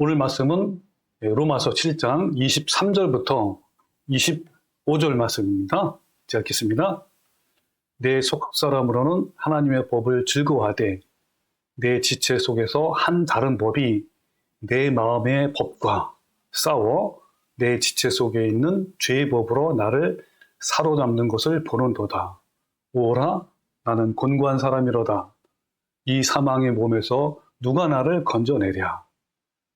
오늘 말씀은 로마서 7장 23절부터 25절 말씀입니다. 제가 읽겠습니다. 내 속사람으로는 하나님의 법을 즐거워하되 내 지체 속에서 한 다른 법이 내 마음의 법과 싸워 내 지체 속에 있는 죄의 법으로 나를 사로잡는 것을 보는도다. 오라, 나는 곤고한 사람이로다. 이 사망의 몸에서 누가 나를 건져내랴.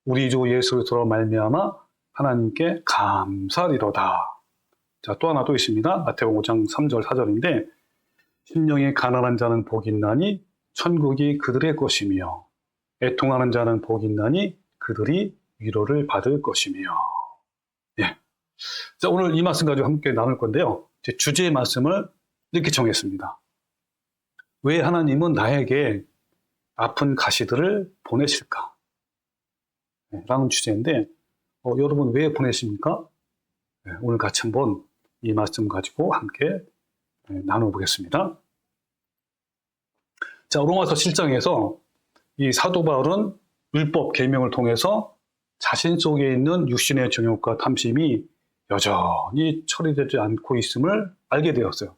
우리 주 예수 그리스도로 말미암아 하나님께 감사리로다. 자, 또 하나 또 있습니다. 마태복음 5장 3절 4절인데 심령이 가난한 자는 복이 있나니 천국이 그들의 것이며 애통하는 자는 복이 있나니 그들이 위로를 받을 것이며. 예. 자, 오늘 이 말씀 가지고 함께 나눌 건데요. 제 주제의 말씀을 이렇게 정했습니다. 왜 하나님은 나에게 아픈 가시들을 보내실까? 라는 주제인데 여러분 왜 보내십니까? 오늘 같이 한번 이 말씀 가지고 함께 나눠보겠습니다. 자, 로마서 7장에서 이 사도 바울은 율법 계명을 통해서 자신 속에 있는 육신의 정욕과 탐심이 여전히 처리되지 않고 있음을 알게 되었어요.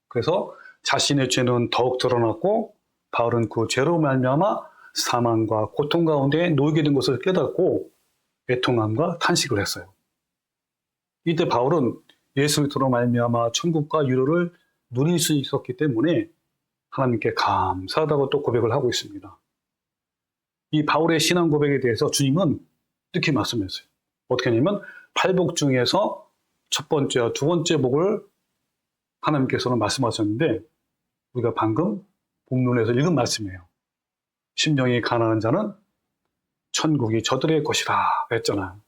그래서 자신의 죄는 더욱 드러났고 바울은 그 죄로 말미암아 사망과 고통 가운데 놓이게 된 것을 깨닫고 애통함과 탄식을 했어요. 이때 바울은 예수 그리스도로 말미암아 천국과 위로를 누릴 수 있었기 때문에 하나님께 감사하다고 또 고백을 하고 있습니다. 이 바울의 신앙 고백에 대해서 주님은 이렇게 말씀했어요. 어떻게 하냐면 팔복 중에서 첫 번째와 두 번째 복을 하나님께서는 말씀하셨는데 우리가 방금 본문에서 읽은 말씀이에요. 심령이 가난한 자는 천국이 저들의 것이다 했잖아요.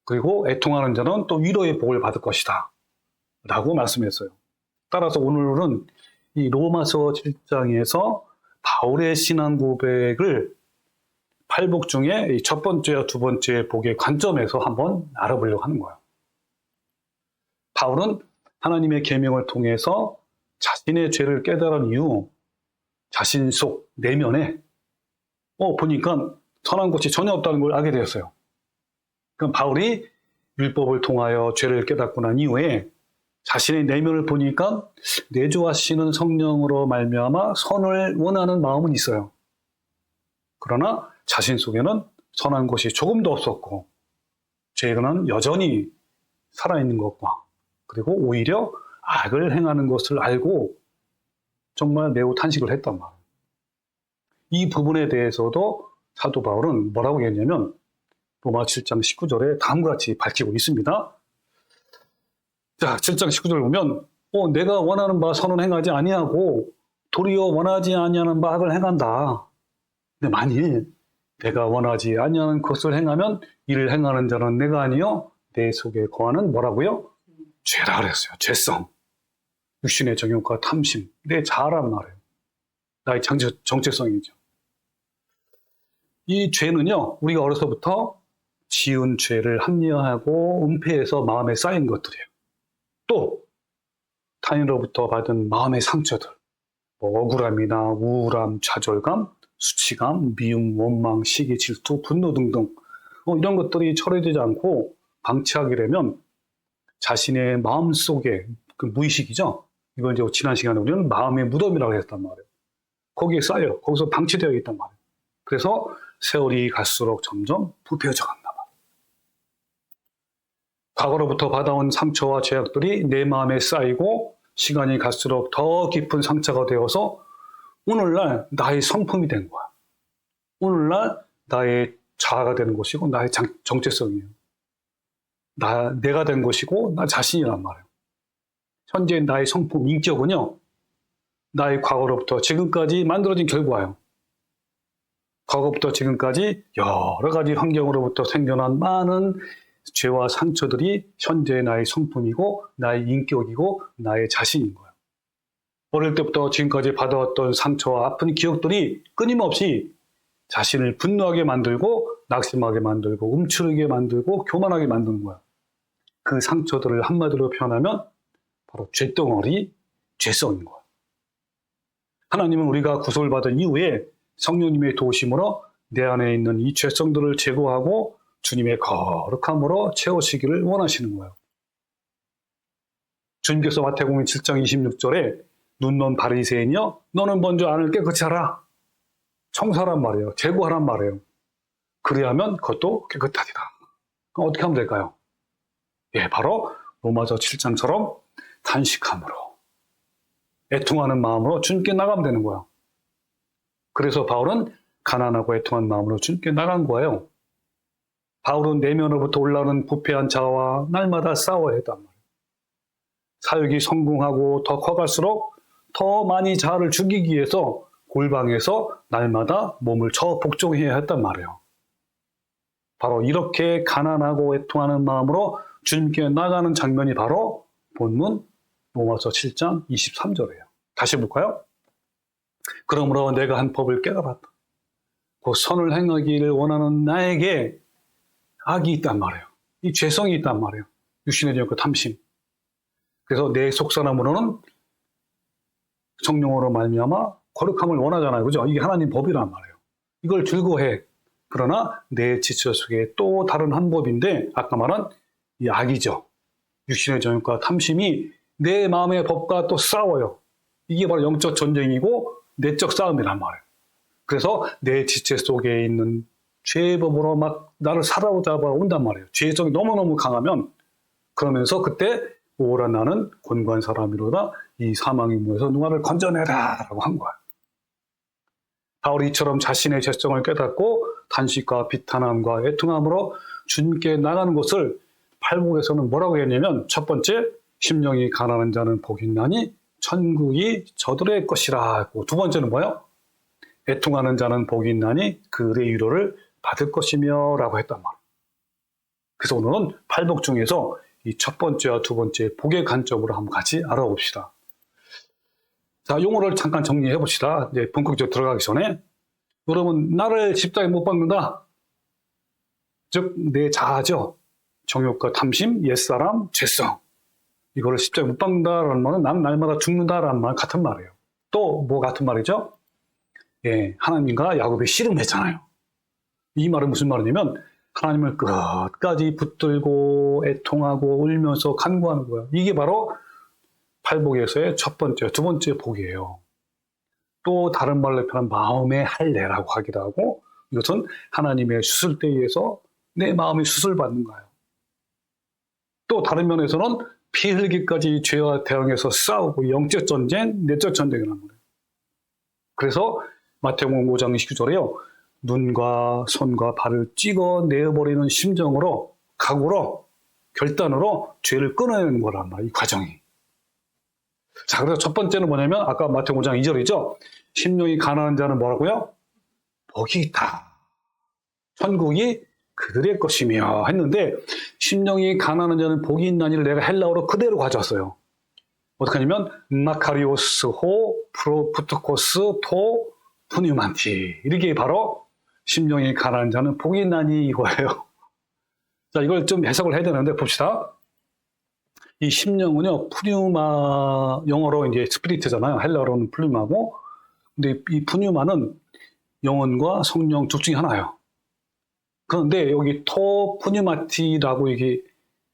그리고 애통하는 자는 또 위로의 복을 받을 것이다 라고 말씀했어요. 따라서 오늘은 이 로마서 7장에서 바울의 신앙 고백을 팔복 중에 첫 번째와 두 번째 복의 관점에서 한번 알아보려고 하는 거예요. 바울은 하나님의 계명을 통해서 자신의 죄를 깨달은 이후 자신 속 내면에 보니까 선한 것이 전혀 없다는 걸 알게 되었어요. 그럼 바울이 율법을 통하여 죄를 깨닫고 난 이후에 자신의 내면을 보니까 내주하시는 성령으로 말미암아 선을 원하는 마음은 있어요. 그러나 자신 속에는 선한 것이 조금도 없었고 죄는 여전히 살아있는 것과 그리고 오히려 악을 행하는 것을 알고 정말 매우 탄식을 했단 말이에요. 이 부분에 대해서도 사도 바울은 뭐라고 했냐면 로마 7장 19절에 다음과 같이 밝히고 있습니다. 자, 7장 19절 보면 내가 원하는 바 선은 행하지 아니하고 도리어 원하지 아니하는 바 악을 행한다. 근데 만일 내가 원하지 아니하는 것을 행하면 이를 행하는 자는 내가 아니요 내 속에 거하는 뭐라고요? 죄라 그랬어요. 죄성. 육신의 정욕과 탐심. 내 자아란 말이에요. 나의 정체성이죠. 이 죄는요, 우리가 어려서부터 지은 죄를 합리화하고 은폐해서 마음에 쌓인 것들이에요. 또 타인으로부터 받은 마음의 상처들, 억울함이나 우울함, 좌절감, 수치감, 미움, 원망, 시기, 질투, 분노 등등 이런 것들이 처리되지 않고 방치하게 되면 자신의 마음속에 그 무의식이죠. 이걸 이제 지난 시간에 우리는 마음의 무덤이라고 했단 말이에요. 거기에 쌓여요. 거기서 방치되어 있단 말이에요. 그래서 세월이 갈수록 점점 부패해져 간단 말이에요. 과거로부터 받아온 상처와 죄악들이 내 마음에 쌓이고 시간이 갈수록 더 깊은 상처가 되어서 오늘날 나의 성품이 된 거야. 오늘날 나의 자아가 되는 것이고 나의 정체성이에요. 내가 된 것이고 나 자신이란 말이에요. 현재 나의 성품, 인격은요. 나의 과거로부터 지금까지 만들어진 결과예요. 과거부터 지금까지 여러 가지 환경으로부터 생겨난 많은 죄와 상처들이 현재의 나의 성품이고 나의 인격이고 나의 자신인 거예요. 어릴 때부터 지금까지 받아왔던 상처와 아픈 기억들이 끊임없이 자신을 분노하게 만들고 낙심하게 만들고 움츠리게 만들고 교만하게 만드는 거예요. 그 상처들을 한마디로 표현하면 바로 죄덩어리, 죄성인 거예요. 하나님은 우리가 구속을 받은 이후에 성령님의 도우심으로 내 안에 있는 이 죄성들을 제거하고 주님의 거룩함으로 채우시기를 원하시는 거예요. 주님께서 마태복음 7장 26절에 눈 먼 바리새인이여 너는 먼저 안을 깨끗이 하라. 청소하란 말이에요. 제거하란 말이에요. 그래야만 그것도 깨끗하리라. 그럼 어떻게 하면 될까요? 예, 바로 로마서 7장처럼 단식함으로 애통하는 마음으로 주님께 나가면 되는 거예요. 그래서 바울은 가난하고 애통한 마음으로 주님께 나간 거예요. 바울은 내면으로부터 올라오는 부패한 자와 날마다 싸워야 했단 말이에요. 사역이 성공하고 더 커갈수록 더 많이 자아를 죽이기 위해서 골방에서 날마다 몸을 복종해야 했단 말이에요. 바로 이렇게 가난하고 애통하는 마음으로 주님께 나가는 장면이 바로 본문 로마서 7장 23절이에요. 다시 볼까요? 그러므로 내가 한 법을 깨달았다. 그 선을 행하기를 원하는 나에게 악이 있단 말이에요. 이 죄성이 있단 말이에요. 육신의 정욕과 탐심. 그래서 내 속사람으로는 성령으로 말미암아 거룩함을 원하잖아요. 그죠? 이게 하나님 법이란 말이에요. 이걸 즐거워해. 그러나 내 지체 속에 또 다른 한 법인데 아까 말한 이 악이죠. 육신의 정욕과 탐심이 내 마음의 법과 또 싸워요. 이게 바로 영적 전쟁이고 내적 싸움이란 말이에요. 그래서 내 지체 속에 있는 죄의 법으로 막 나를 사로잡아 온단 말이에요. 죄성이 너무너무 강하면 그러면서 그때 오라 나는 곤고한 사람이로다 이 사망의 무에서 누가를 건져내라 라고 한 거야. 바울이 이처럼 자신의 죄성을 깨닫고 단식과 비탄함과 애통함으로 주님께 나가는 것을 팔복에서는 뭐라고 했냐면 첫 번째 심령이 가난한 자는 복이 있나니 천국이 저들의 것이라. 두 번째는 뭐예요? 애통하는 자는 복이 있나니 그의 위로를 받을 것이며 라고 했단 말이에요. 그래서 오늘은 팔복 중에서 이 첫 번째와 두 번째 복의 관점으로 한번 같이 알아봅시다. 자, 용어를 잠깐 정리해 봅시다. 이제 본격적으로 들어가기 전에 여러분 나를 십자가에 못 박는다. 즉 내 자아죠. 정욕과 탐심, 옛사람, 죄성. 이거를 십자가에 못 박는다라는 말은 나는 날마다 죽는다라는 말 같은 말이에요. 또 뭐 같은 말이죠? 예, 하나님과 야곱이 씨름했잖아요. 이 말은 무슨 말이냐면 하나님을 끝까지 붙들고 애통하고 울면서 간구하는 거예요. 이게 바로 팔복에서의 첫 번째, 두 번째 복이에요. 또 다른 말로 표현한 마음의 할례라고 하기도 하고 이것은 하나님의 수술대에 의해서 내 마음이 수술받는 거예요. 또 다른 면에서는 피 흘기까지 죄와 대응해서 싸우고 영적 전쟁, 내적 전쟁이라는 거예요. 그래서 마태복음 5장 29절에요. 눈과 손과 발을 찍어 내어버리는 심정으로 각오로 결단으로 죄를 끊어내는 거란 말이에요. 이 과정이. 자, 그래서 첫 번째는 뭐냐면 아까 마태복음 5장 2절이죠. 심령이 가난한 자는 뭐라고요? 복이 있다. 천국이 그들의 것이며 했는데 심령이 가난한 자는 복이 있나니를 내가 헬라어로 그대로 가져왔어요. 어떻게 하냐면 마카리오스 호 프로푸트코스 토 푸뉴만티 이렇게 바로 심령이 가난한 자는 복이 있나니 이거예요. 자, 이걸 좀 해석을 해야 되는데 봅시다. 이 심령은요, 푸뉴마, 영어로 이제 스피리트잖아요. 헬라어로는 푸뉴마고. 근데 이 푸뉴마는 영혼과 성령 둘 중에 하나예요. 그런데 여기 토 푸뉴마티라고 이게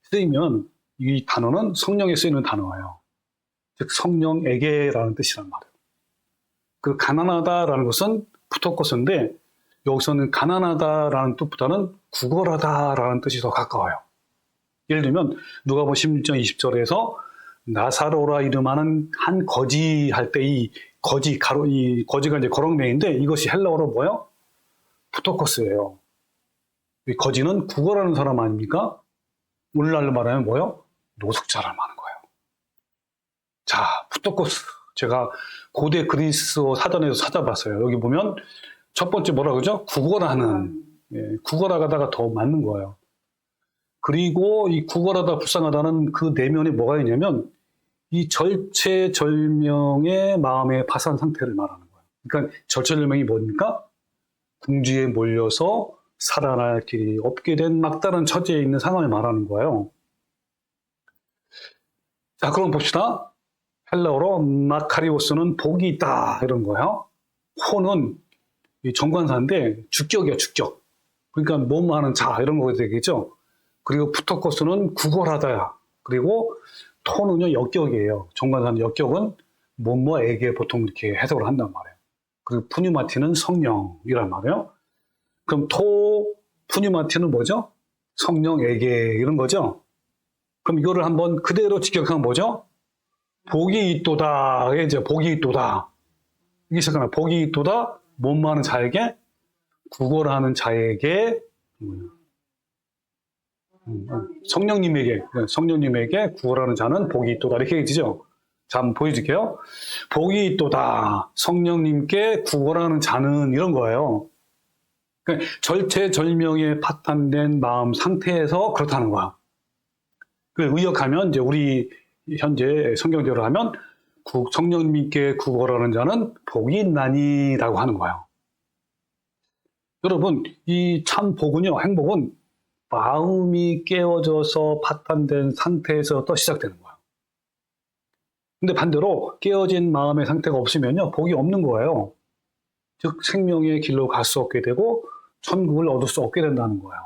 쓰이면 이 단어는 성령에 쓰이는 단어예요. 즉, 성령에게라는 뜻이란 말이에요. 그 가난하다라는 것은 푸토코스인데 여기서는 가난하다라는 뜻보다는 구걸하다라는 뜻이 더 가까워요. 예를 들면 누가복음 16장 20절에서 나사로라 이름하는 한 거지 할 때 이 거지가 이제 거렁맹인데 이것이 헬라어로 뭐예요? 푸토코스예요. 이 거지는 구걸하는 사람 아닙니까? 오늘날로 말하면 뭐예요? 노숙자를 말하는 거예요. 자, 푸토코스. 제가 고대 그리스어 사전에서 찾아봤어요. 여기 보면 첫 번째 뭐라 그러죠? 구걸하는. 예, 구걸하다가 더 맞는 거예요. 그리고 이 구걸하다 불쌍하다는 그 내면에 뭐가 있냐면 이 절체절명의 마음의 파산 상태를 말하는 거예요. 그러니까 절체절명이 뭡니까? 궁지에 몰려서 살아날 길이 없게 된 막다른 처지에 있는 상황을 말하는 거예요. 자, 그럼 봅시다. 헬라어로 마카리오스는 복이 있다 이런 거예요. 호는 이 정관사인데 주격이야, 주격. 그러니까 뭐뭐 하는 자 이런 거 되겠죠. 그리고 부터커스는 구걸하다야. 그리고 토는요 역격이에요. 정관사는 역격은 뭐뭐에게 보통 이렇게 해석을 한단 말이에요. 그리고 푸뉴마티는 성령이란 말이에요. 그럼 푸뉴마티는 뭐죠? 성령에게 이런 거죠. 그럼 이거를 한번 그대로 직역하면 뭐죠? 복이 있도다. 이제 복이 있도다. 이게 잠깐만 복이 있도다. 뭐뭐하는 자에게 구걸하는 자에게 성령님에게 구걸하는 자는 복이 있도다. 이렇게 얘기죠. 자, 한번 보여줄게요. 복이 있도다. 성령님께 구걸하는 자는 이런 거예요. 그러니까 절체절명에 파탄된 마음 상태에서 그렇다는 거야. 그 의역하면 이제 우리 현재 성경대로 하면 성령님께 구걸하는 자는 복이 있나니라고 하는 거예요. 여러분, 이 참 복은요, 행복은 마음이 깨어져서 파탄된 상태에서 또 시작되는 거예요. 근데 반대로 깨어진 마음의 상태가 없으면요, 복이 없는 거예요. 즉 생명의 길로 갈 수 없게 되고 천국을 얻을 수 없게 된다는 거예요.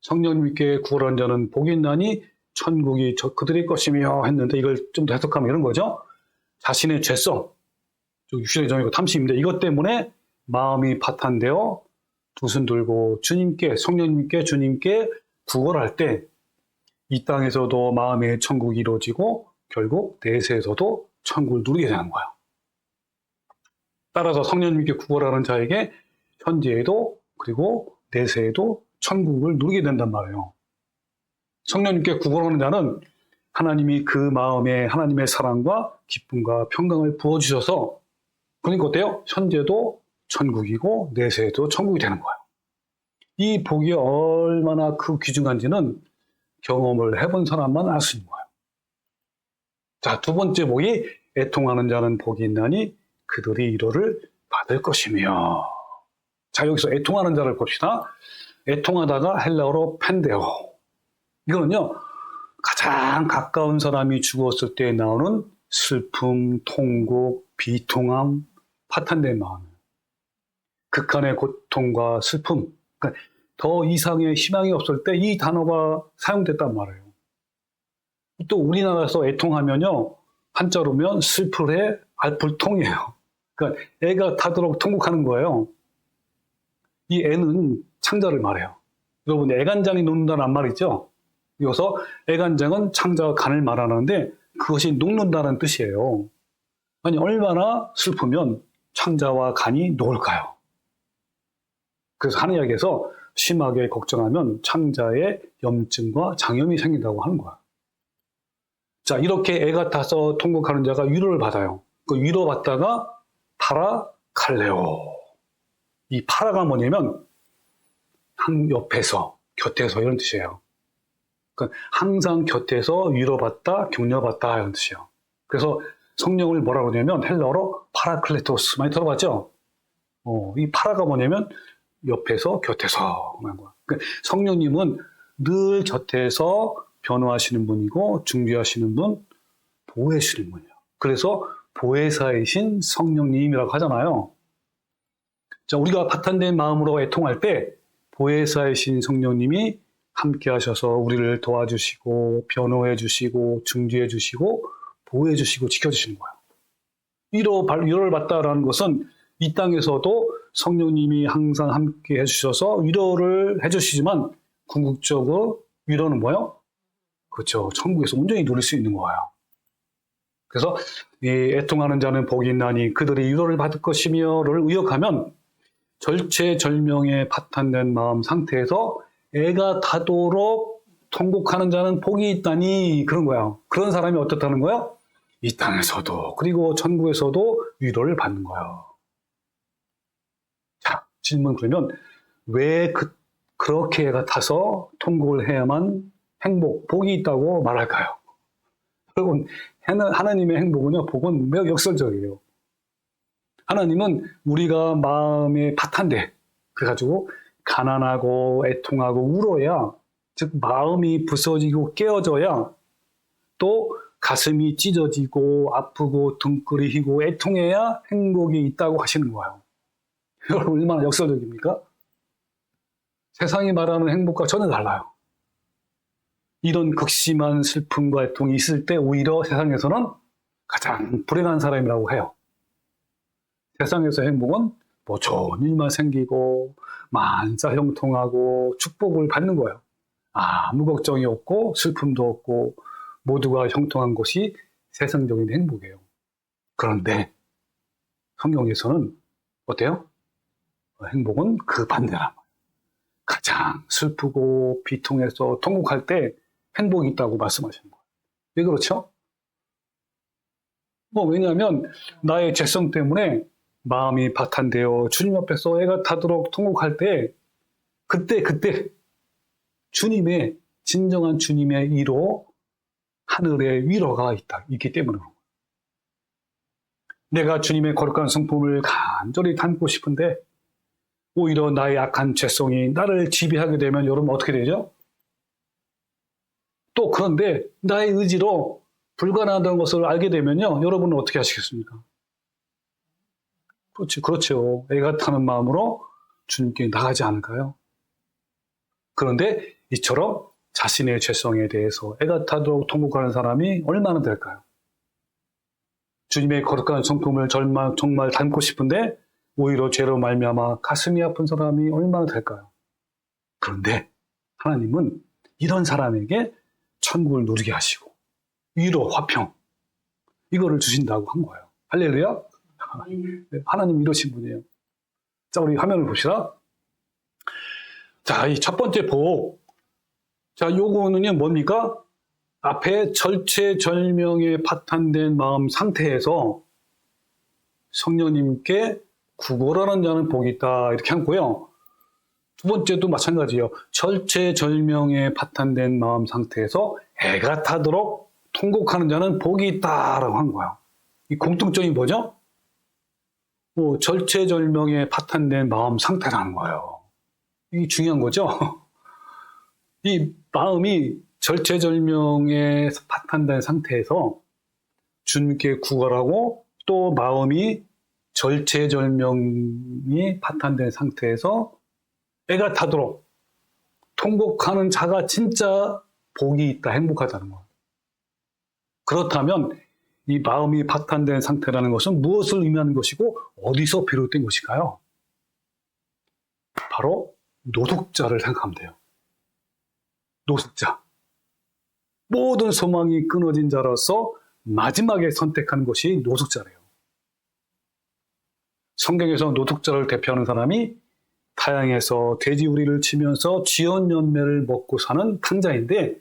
성령님께 구걸한 자는 복이 있나니 천국이 그들의 것이며 했는데 이걸 좀 더 해석하면 이런 거죠. 자신의 죄성, 육신의 정이고 탐심인데 이것 때문에 마음이 파탄되어 두 손 들고 성령님께 주님께 구걸할 때 이 땅에서도 마음의 천국이 이루어지고 결국 내세에서도 천국을 누리게 되는 거예요. 따라서 성령님께 구걸하는 자에게 현재에도 그리고 내세에도 천국을 누리게 된단 말이에요. 성령님께 구걸하는 자는 하나님이 그 마음에 하나님의 사랑과 기쁨과 평강을 부어주셔서 그러니까 어때요? 현재도 천국이고 내세에도 천국이 되는 거예요. 이 복이 얼마나 귀중한지는 경험을 해본 사람만 알 수 있는 거예요. 자, 두 번째 복이 애통하는 자는 복이 있나니 그들이 위로를 받을 것이며. 자, 여기서 애통하는 자를 봅시다. 애통하다가 헬라어로 펜데오. 이거는요, 가장 가까운 사람이 죽었을 때 나오는 슬픔, 통곡, 비통함, 파탄된 마음. 극한의 고통과 슬픔. 그러니까 더 이상의 희망이 없을 때 이 단어가 사용됐단 말이에요. 또 우리나라에서 애통하면요, 한자로면 슬플해 알불통이에요. 그러니까 애가 타도록 통곡하는 거예요. 이 애는 창자를 말해요. 여러분, 애간장이 녹는다는 말이죠. 이어서 애간장은 창자와 간을 말하는데 그것이 녹는다는 뜻이에요. 아니, 얼마나 슬프면 창자와 간이 녹을까요? 그래서 한의학에서 심하게 걱정하면 창자에 염증과 장염이 생긴다고 하는 거야. 자, 이렇게 애가 타서 통곡하는 자가 위로를 받아요. 그 위로받다가 파라칼레오. 이 파라가 뭐냐면 옆에서, 곁에서 이런 뜻이에요. 그러니까 항상 곁에서 위로받다, 격려받다 이런 뜻이에요. 그래서 성령을 뭐라고 하냐면 헬라어로 파라클레토스 많이 들어봤죠? 이 파라가 뭐냐면 옆에서, 곁에서 그런 거야. 그러니까 성령님은 늘 곁에서 변호하시는 분이고 중재하시는 분, 보호해 주시는 분이에요. 그래서 보혜사이신 성령님이라고 하잖아요. 자, 우리가 파탄된 마음으로 애통할 때 보혜사이신 성령님이 함께 하셔서 우리를 도와주시고 변호해 주시고 중재해 주시고 보호해 주시고 지켜주시는 거예요. 위로를 받다라는 것은 이 땅에서도 성령님이 항상 함께 해주셔서 위로를 해주시지만 궁극적으로 위로는 뭐예요? 그렇죠. 천국에서 온전히 누릴 수 있는 거예요. 그래서 이 애통하는 자는 복이 있나니 그들이 위로를 받을 것이며를 의역하면 절체절명에 파탄된 마음 상태에서 애가 타도록 통곡하는 자는 복이 있다니 그런 거예요. 그런 사람이 어떻다는 거예요? 이 땅에서도 그리고 천국에서도 위로를 받는 거예요. 자, 질문 그러면 왜 그렇게 애가 타서 통곡을 해야만 복이 있다고 말할까요? 여러분, 하나님의 행복은요, 복은 매우 역설적이에요. 하나님은 우리가 마음에 파탄돼. 그래가지고 가난하고 애통하고 울어야, 즉 마음이 부서지고 깨어져야 또 가슴이 찢어지고 아프고 등골이 휘고 애통해야 행복이 있다고 하시는 거예요. 여러분 얼마나 역설적입니까? 세상이 말하는 행복과 전혀 달라요. 이런 극심한 슬픔과 애통이 있을 때 오히려 세상에서는 가장 불행한 사람이라고 해요. 세상에서 행복은 뭐 좋은 일만 생기고 만사 형통하고 축복을 받는 거예요. 아무 걱정이 없고 슬픔도 없고 모두가 형통한 것이 세상적인 행복이에요. 그런데 성경에서는 어때요? 행복은 그 반대란 말이에요. 가장 슬프고 비통해서 통곡할 때 행복이 있다고 말씀하시는 거예요. 왜 그렇죠? 왜냐하면 나의 죄성 때문에 마음이 파탄되어 주님 앞에서 애가 타도록 통곡할 때 그때 주님의 진정한 주님의 위로 하늘의 위로가 있기 때문에 내가 주님의 거룩한 성품을 간절히 담고 싶은데 오히려 나의 악한 죄성이 나를 지배하게 되면 여러분 어떻게 되죠? 또 그런데 나의 의지로 불가능하다는 것을 알게 되면요, 여러분은 어떻게 하시겠습니까? 그렇죠. 애가 타는 마음으로 주님께 나가지 않을까요? 그런데 이처럼 자신의 죄성에 대해서 애가 타도록 통곡하는 사람이 얼마나 될까요? 주님의 거룩한 성품을 정말 닮고 싶은데 오히려 죄로 말미암아 가슴이 아픈 사람이 얼마나 될까요? 그런데 하나님은 이런 사람에게 천국을 누리게 하시고 위로, 화평 이거를 주신다고 한 거예요. 할렐루야. 하나님 이러신 분이에요. 자, 우리 화면을 봅시다. 자, 이 첫 번째 복. 자, 요거는요, 뭡니까? 앞에 절체절명에 파탄된 마음 상태에서 성령님께 구걸하는 자는 복이 있다. 이렇게 하고요. 두 번째도 마찬가지예요. 절체절명에 파탄된 마음 상태에서 애가 타도록 통곡하는 자는 복이 있다라고 한 거예요. 이 공통점이 뭐죠? 절체절명에 파탄된 마음 상태라는 거예요. 이게 중요한 거죠. 이 마음이 절체절명에 파탄된 상태에서 주님께 구걸하고 또 마음이 절체절명이 파탄된 상태에서 애가 타도록 통곡하는 자가 진짜 복이 있다, 행복하다는 거예요. 그렇다면 이 마음이 파탄된 상태라는 것은 무엇을 의미하는 것이고 어디서 비롯된 것일까요? 바로 노숙자를 생각하면 돼요. 노숙자. 모든 소망이 끊어진 자로서 마지막에 선택한 것이 노숙자래요. 성경에서 노숙자를 대표하는 사람이 타향에서 돼지우리를 치면서 쥐언열매를 먹고 사는 탕자인데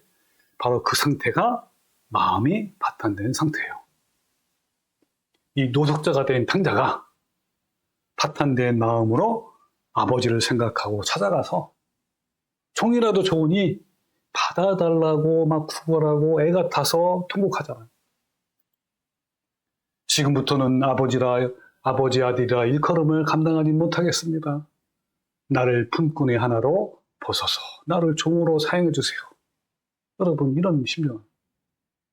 바로 그 상태가 마음이 파탄된 상태예요. 이 노숙자가 된 탕자가 파탄된 마음으로 아버지를 생각하고 찾아가서 종이라도 좋으니 받아달라고 막 구걸하고 애가 타서 통곡하잖아요. 지금부터는 아버지 아들이라 일컬음을 감당하지 못하겠습니다. 나를 품꾼의 하나로 벗어서 나를 종으로 사용해 주세요. 여러분, 이런 심정.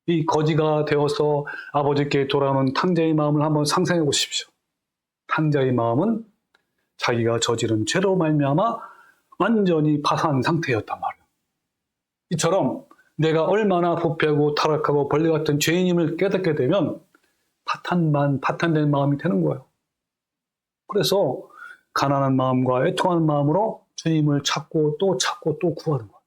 이 거지가 되어서 아버지께 돌아오는 탕자의 마음을 한번 상상해 보십시오. 탕자의 마음은 자기가 저지른 죄로 말미암아 완전히 파산 상태였단 말이에요. 이처럼 내가 얼마나 부패하고 타락하고 벌레 같은 죄인임을 깨닫게 되면 파탄된 마음이 되는 거예요. 그래서 가난한 마음과 애통하는 마음으로 주님을 찾고 또 구하는 거예요.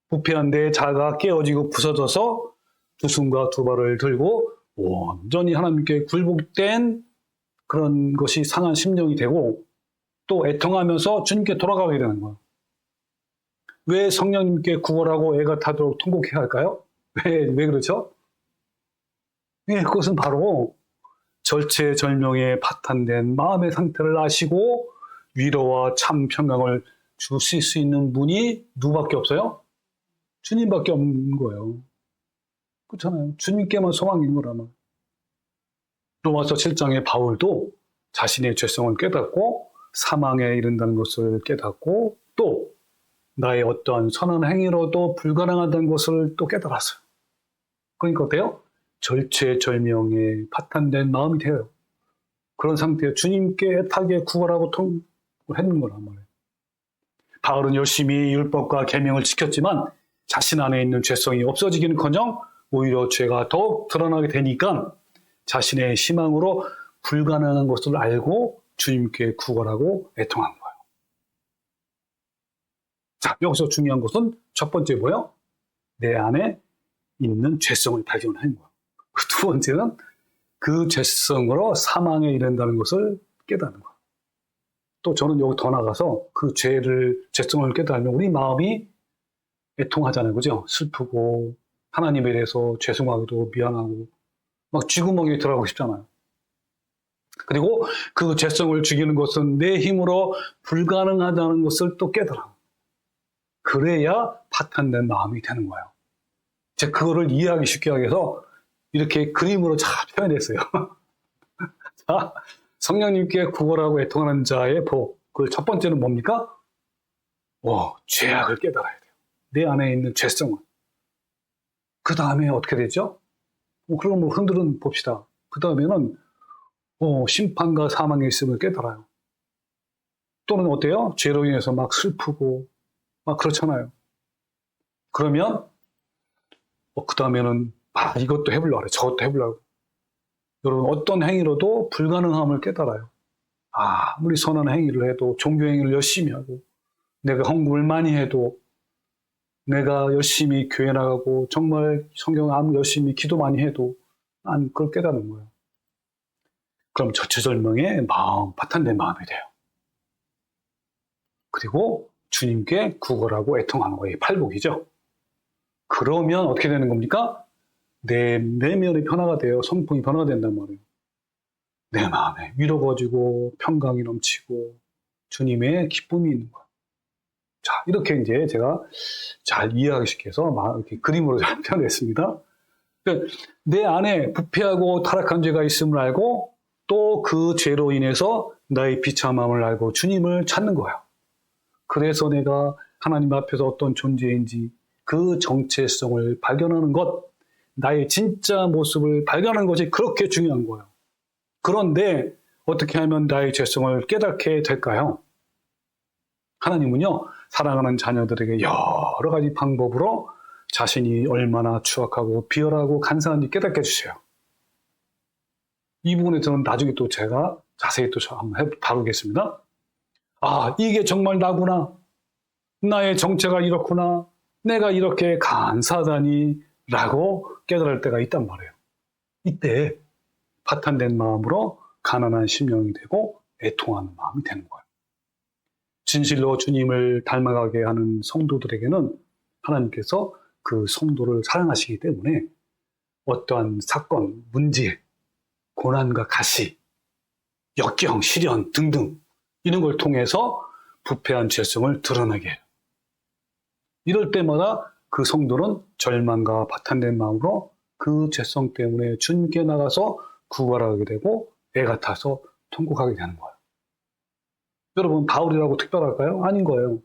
부패한 내 자아가 깨어지고 부서져서 두 손과 두 발을 들고 온전히 하나님께 굴복된 그런 것이 상한 심령이 되고 또 애통하면서 주님께 돌아가게 되는 거예요. 왜 성령님께 구걸하고 애가 타도록 통곡해야 할까요? 왜 그렇죠? 그것은 바로 절체절명에 파탄된 마음의 상태를 아시고 위로와 참 평강을 주실 수 있는 분이 누구밖에 없어요? 주님밖에 없는 거예요. 그렇잖아요. 주님께만 소망이 있는 거라면. 로마서 7장의 바울도 자신의 죄성을 깨닫고 사망에 이른다는 것을 깨닫고 또 나의 어떠한 선한 행위로도 불가능하다는 것을 또 깨달았어요. 그러니까 어때요? 절체절명에 파탄된 마음이 돼요. 그런 상태에 주님께 애타게 구걸하고 통했는 거란 말이에요. 바울은 열심히 율법과 계명을 지켰지만 자신 안에 있는 죄성이 없어지기는커녕 오히려 죄가 더욱 드러나게 되니까 자신의 희망으로 불가능한 것을 알고 주님께 구걸하고 애통한 거예요. 자, 여기서 중요한 것은 첫 번째 뭐예요? 내 안에 있는 죄성을 발견하는 거예요. 두 번째는 그 죄성으로 사망에 이른다는 것을 깨닫는 거예요. 또 저는 여기 더 나가서 그 죄성을 깨달으면 우리 마음이 애통하잖아요. 그죠? 슬프고 하나님에 대해서 죄송하기도 미안하고 막 쥐구멍에 들어가고 싶잖아요. 그리고 그 죄성을 죽이는 것은 내 힘으로 불가능하다는 것을 또 깨달아. 그래야 파탄된 마음이 되는 거예요. 제가 그거를 이해하기 쉽게 하기 위해서 이렇게 그림으로 잘 표현했어요. 자, 성령님께 구걸하고 애통하는 자의 복. 그 첫 번째는 뭡니까? 죄악을 깨달아야 돼요. 내 안에 있는 죄성을. 그 다음에 어떻게 되죠? 그럼 흔들은 봅시다. 그 다음에는 심판과 사망의 있음을 깨달아요. 또는 어때요? 죄로 인해서 막 슬프고 막 그렇잖아요. 그러면 그 다음에는 이것도 해보려고 그래. 저것도 해보려고. 여러분 어떤 행위로도 불가능함을 깨달아요. 아무리 선한 행위를 해도 종교 행위를 열심히 하고 내가 헌금을 많이 해도 내가 열심히 교회 나가고 정말 성경 열심히 기도 많이 해도 난 그걸 깨닫는 거예요. 그럼 저체절명의 마음, 파탄된 마음이 돼요. 그리고 주님께 구걸하고 애통하는 거예요. 팔복이죠. 그러면 어떻게 되는 겁니까? 내 내면의 변화가 돼요. 성품이 변화가 된단 말이에요. 내 마음에 위로가 지고 평강이 넘치고 주님의 기쁨이 있는 거예요. 자, 이렇게 이제 제가 잘 이해하기 쉽게 해서 이렇게 그림으로 잘 표현했습니다. 그러니까 내 안에 부패하고 타락한 죄가 있음을 알고 또 그 죄로 인해서 나의 비참함을 알고 주님을 찾는 거예요. 그래서 내가 하나님 앞에서 어떤 존재인지 그 정체성을 발견하는 것, 나의 진짜 모습을 발견하는 것이 그렇게 중요한 거예요. 그런데 어떻게 하면 나의 죄성을 깨닫게 될까요? 하나님은요, 사랑하는 자녀들에게 여러 가지 방법으로 자신이 얼마나 추악하고 비열하고 간사한지 깨닫게 해주세요. 이 부분에 저는 나중에 또 제가 자세히 또 한번 다루겠습니다. 이게 정말 나구나. 나의 정체가 이렇구나. 내가 이렇게 간사하다니 라고 깨달을 때가 있단 말이에요. 이때 파탄된 마음으로 가난한 심령이 되고 애통하는 마음이 되는 거예요. 진실로 주님을 닮아가게 하는 성도들에게는 하나님께서 그 성도를 사랑하시기 때문에 어떠한 사건, 문제, 고난과 가시, 역경, 시련 등등 이런 걸 통해서 부패한 죄성을 드러나게 해요. 이럴 때마다 그 성도는 절망과 파탄된 마음으로 그 죄성 때문에 주님께 나가서 구걸하게 되고 애 같아서 통곡하게 되는 거예요. 여러분, 바울이라고 특별할까요? 아닌 거예요.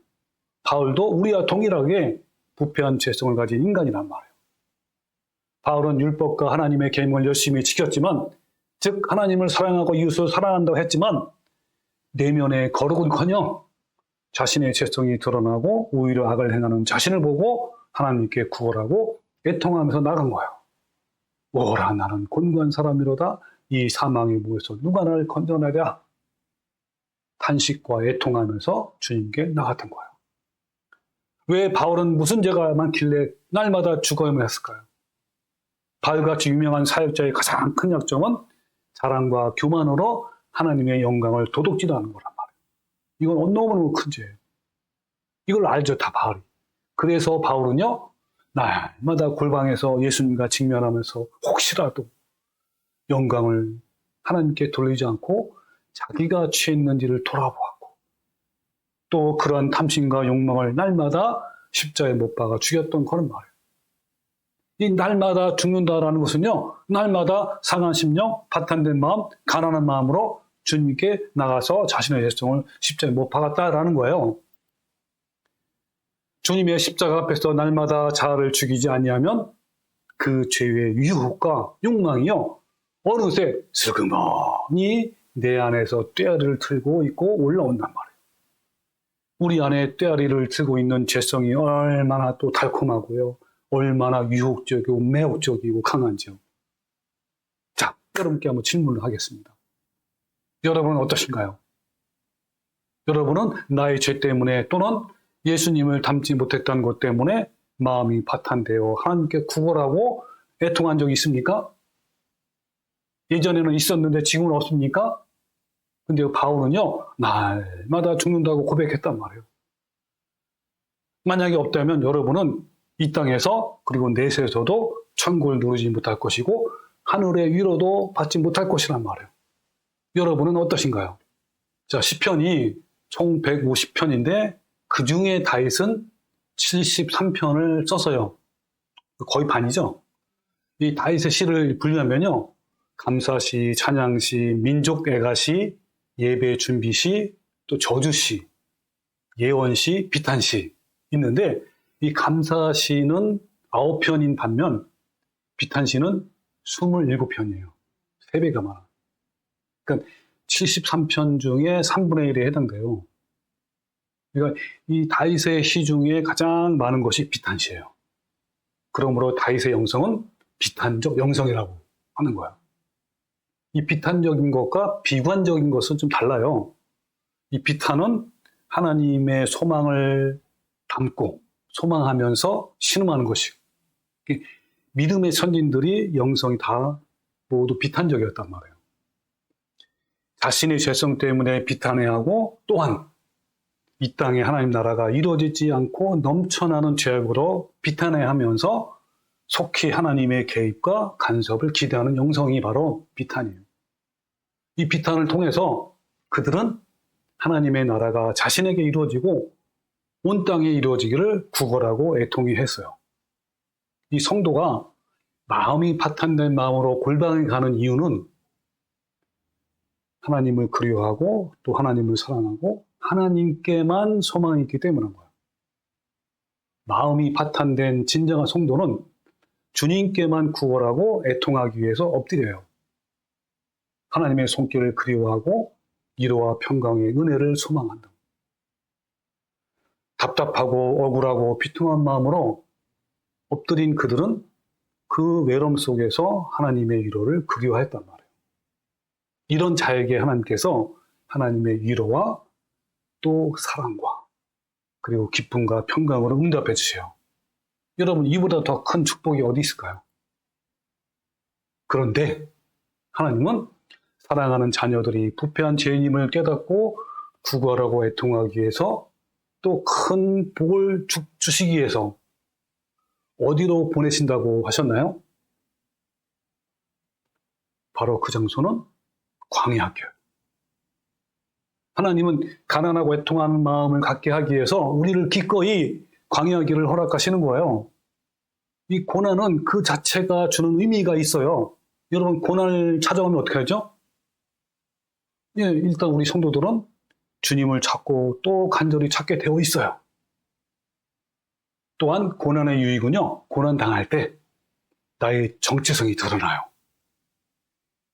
바울도 우리와 동일하게 부패한 죄성을 가진 인간이란 말이에요. 바울은 율법과 하나님의 계명을 열심히 지켰지만, 즉 하나님을 사랑하고 이웃을 사랑한다고 했지만 내면의 거룩은커녕 자신의 죄성이 드러나고 오히려 악을 행하는 자신을 보고 하나님께 구걸하고 애통하면서 나간 거예요. 오라 나는 곤고한 사람이로다. 이 사망의 무에서 누가 나를 건져내랴. 탄식과 애통하면서 주님께 나갔던 거예요. 왜 바울은 무슨 죄가 많길래 날마다 죽어야만 했을까요? 바울같이 유명한 사역자의 가장 큰 약점은 자랑과 교만으로 하나님의 영광을 도둑질하는 거란 말이에요. 이건 너무너무 큰 죄예요. 이걸 알죠, 다 바울이. 그래서 바울은요, 날마다 골방에서 예수님과 직면하면서 혹시라도 영광을 하나님께 돌리지 않고 자기가 취했는지를 돌아보았고, 또 그러한 탐심과 욕망을 날마다 십자가에 못 박아 죽였던 그런 말이에요. 이 날마다 죽는다라는 것은요, 날마다 상한 심령, 파탄된 마음, 가난한 마음으로 주님께 나가서 자신의 죄성을 십자가에 못 박았다라는 거예요. 주님의 십자가 앞에서 날마다 자아를 죽이지 아니하면 그 죄의 유혹과 욕망이요, 어느새 슬그머니 내 안에서 떼아리를 틀고 있고 올라온단 말이에요. 우리 안에 떼아리를 틀고 있는 죄성이 얼마나 또 달콤하고요. 얼마나 유혹적이고 매혹적이고 강한지요. 자, 여러분께 한번 질문을 하겠습니다. 여러분은 어떠신가요? 여러분은 나의 죄 때문에 또는 예수님을 닮지 못했다는 것 때문에 마음이 파탄되어 하나님께 구걸하고 애통한 적이 있습니까? 예전에는 있었는데 지금은 없습니까? 근데 바울은요, 날마다 죽는다고 고백했단 말이에요. 만약에 없다면 여러분은 이 땅에서 그리고 내세에서도 천국을 누리지 못할 것이고 하늘의 위로도 받지 못할 것이란 말이에요. 여러분은 어떠신가요? 자, 시편이 총 150편인데 그 중에 다윗은 73편을 썼어요. 거의 반이죠. 이 다윗의 시를 분류하면요, 감사시, 찬양시, 민족 애가시, 예배 준비시, 또 저주시, 예언시, 비탄시 있는데 이 감사시는 9편인 반면 비탄시는 27편이에요. 3배가 많아. 그러니까 73편 중에 3분의 1에 해당돼요. 그러니까 이 다윗의 시 중에 가장 많은 것이 비탄시예요. 그러므로 다윗의 영성은 비탄적 영성이라고 하는 거야. 이 비탄적인 것과 비관적인 것은 좀 달라요. 이 비탄은 하나님의 소망을 담고 소망하면서 신음하는 것이고, 믿음의 선진들이 영성이 다 모두 비탄적이었단 말이에요. 자신의 죄성 때문에 비탄해하고 또한 이 땅에 하나님 나라가 이루어지지 않고 넘쳐나는 죄악으로 비탄해하면서 속히 하나님의 개입과 간섭을 기대하는 영성이 바로 비탄이에요. 이 비탄을 통해서 그들은 하나님의 나라가 자신에게 이루어지고 온 땅에 이루어지기를 구걸하고 애통히 했어요. 이 성도가 마음이 파탄된 마음으로 골방에 가는 이유는 하나님을 그리워하고 또 하나님을 사랑하고 하나님께만 소망이 있기 때문인 거예요. 마음이 파탄된 진정한 성도는 주님께만 구걸하고 애통하기 위해서 엎드려요. 하나님의 손길을 그리워하고 위로와 평강의 은혜를 소망한다. 답답하고 억울하고 비통한 마음으로 엎드린 그들은 그 외로움 속에서 하나님의 위로를 그리워했단 말이에요. 이런 자에게 하나님께서 하나님의 위로와 또 사랑과 그리고 기쁨과 평강으로 응답해 주세요. 여러분, 이보다 더 큰 축복이 어디 있을까요? 그런데 하나님은 사랑하는 자녀들이 부패한 죄인임을 깨닫고 구걸하고 애통하기 위해서 또 큰 복을 주시기 위해서 어디로 보내신다고 하셨나요? 바로 그 장소는 광야교회. 하나님은 가난하고 애통하는 마음을 갖게 하기 위해서 우리를 기꺼이 광야길을 허락하시는 거예요. 이 고난은 그 자체가 주는 의미가 있어요. 여러분, 고난을 찾아오면 어떻게 하죠? 예, 일단 우리 성도들은 주님을 찾고 또 간절히 찾게 되어 있어요. 또한 고난의 유익은요, 고난 당할 때 나의 정체성이 드러나요.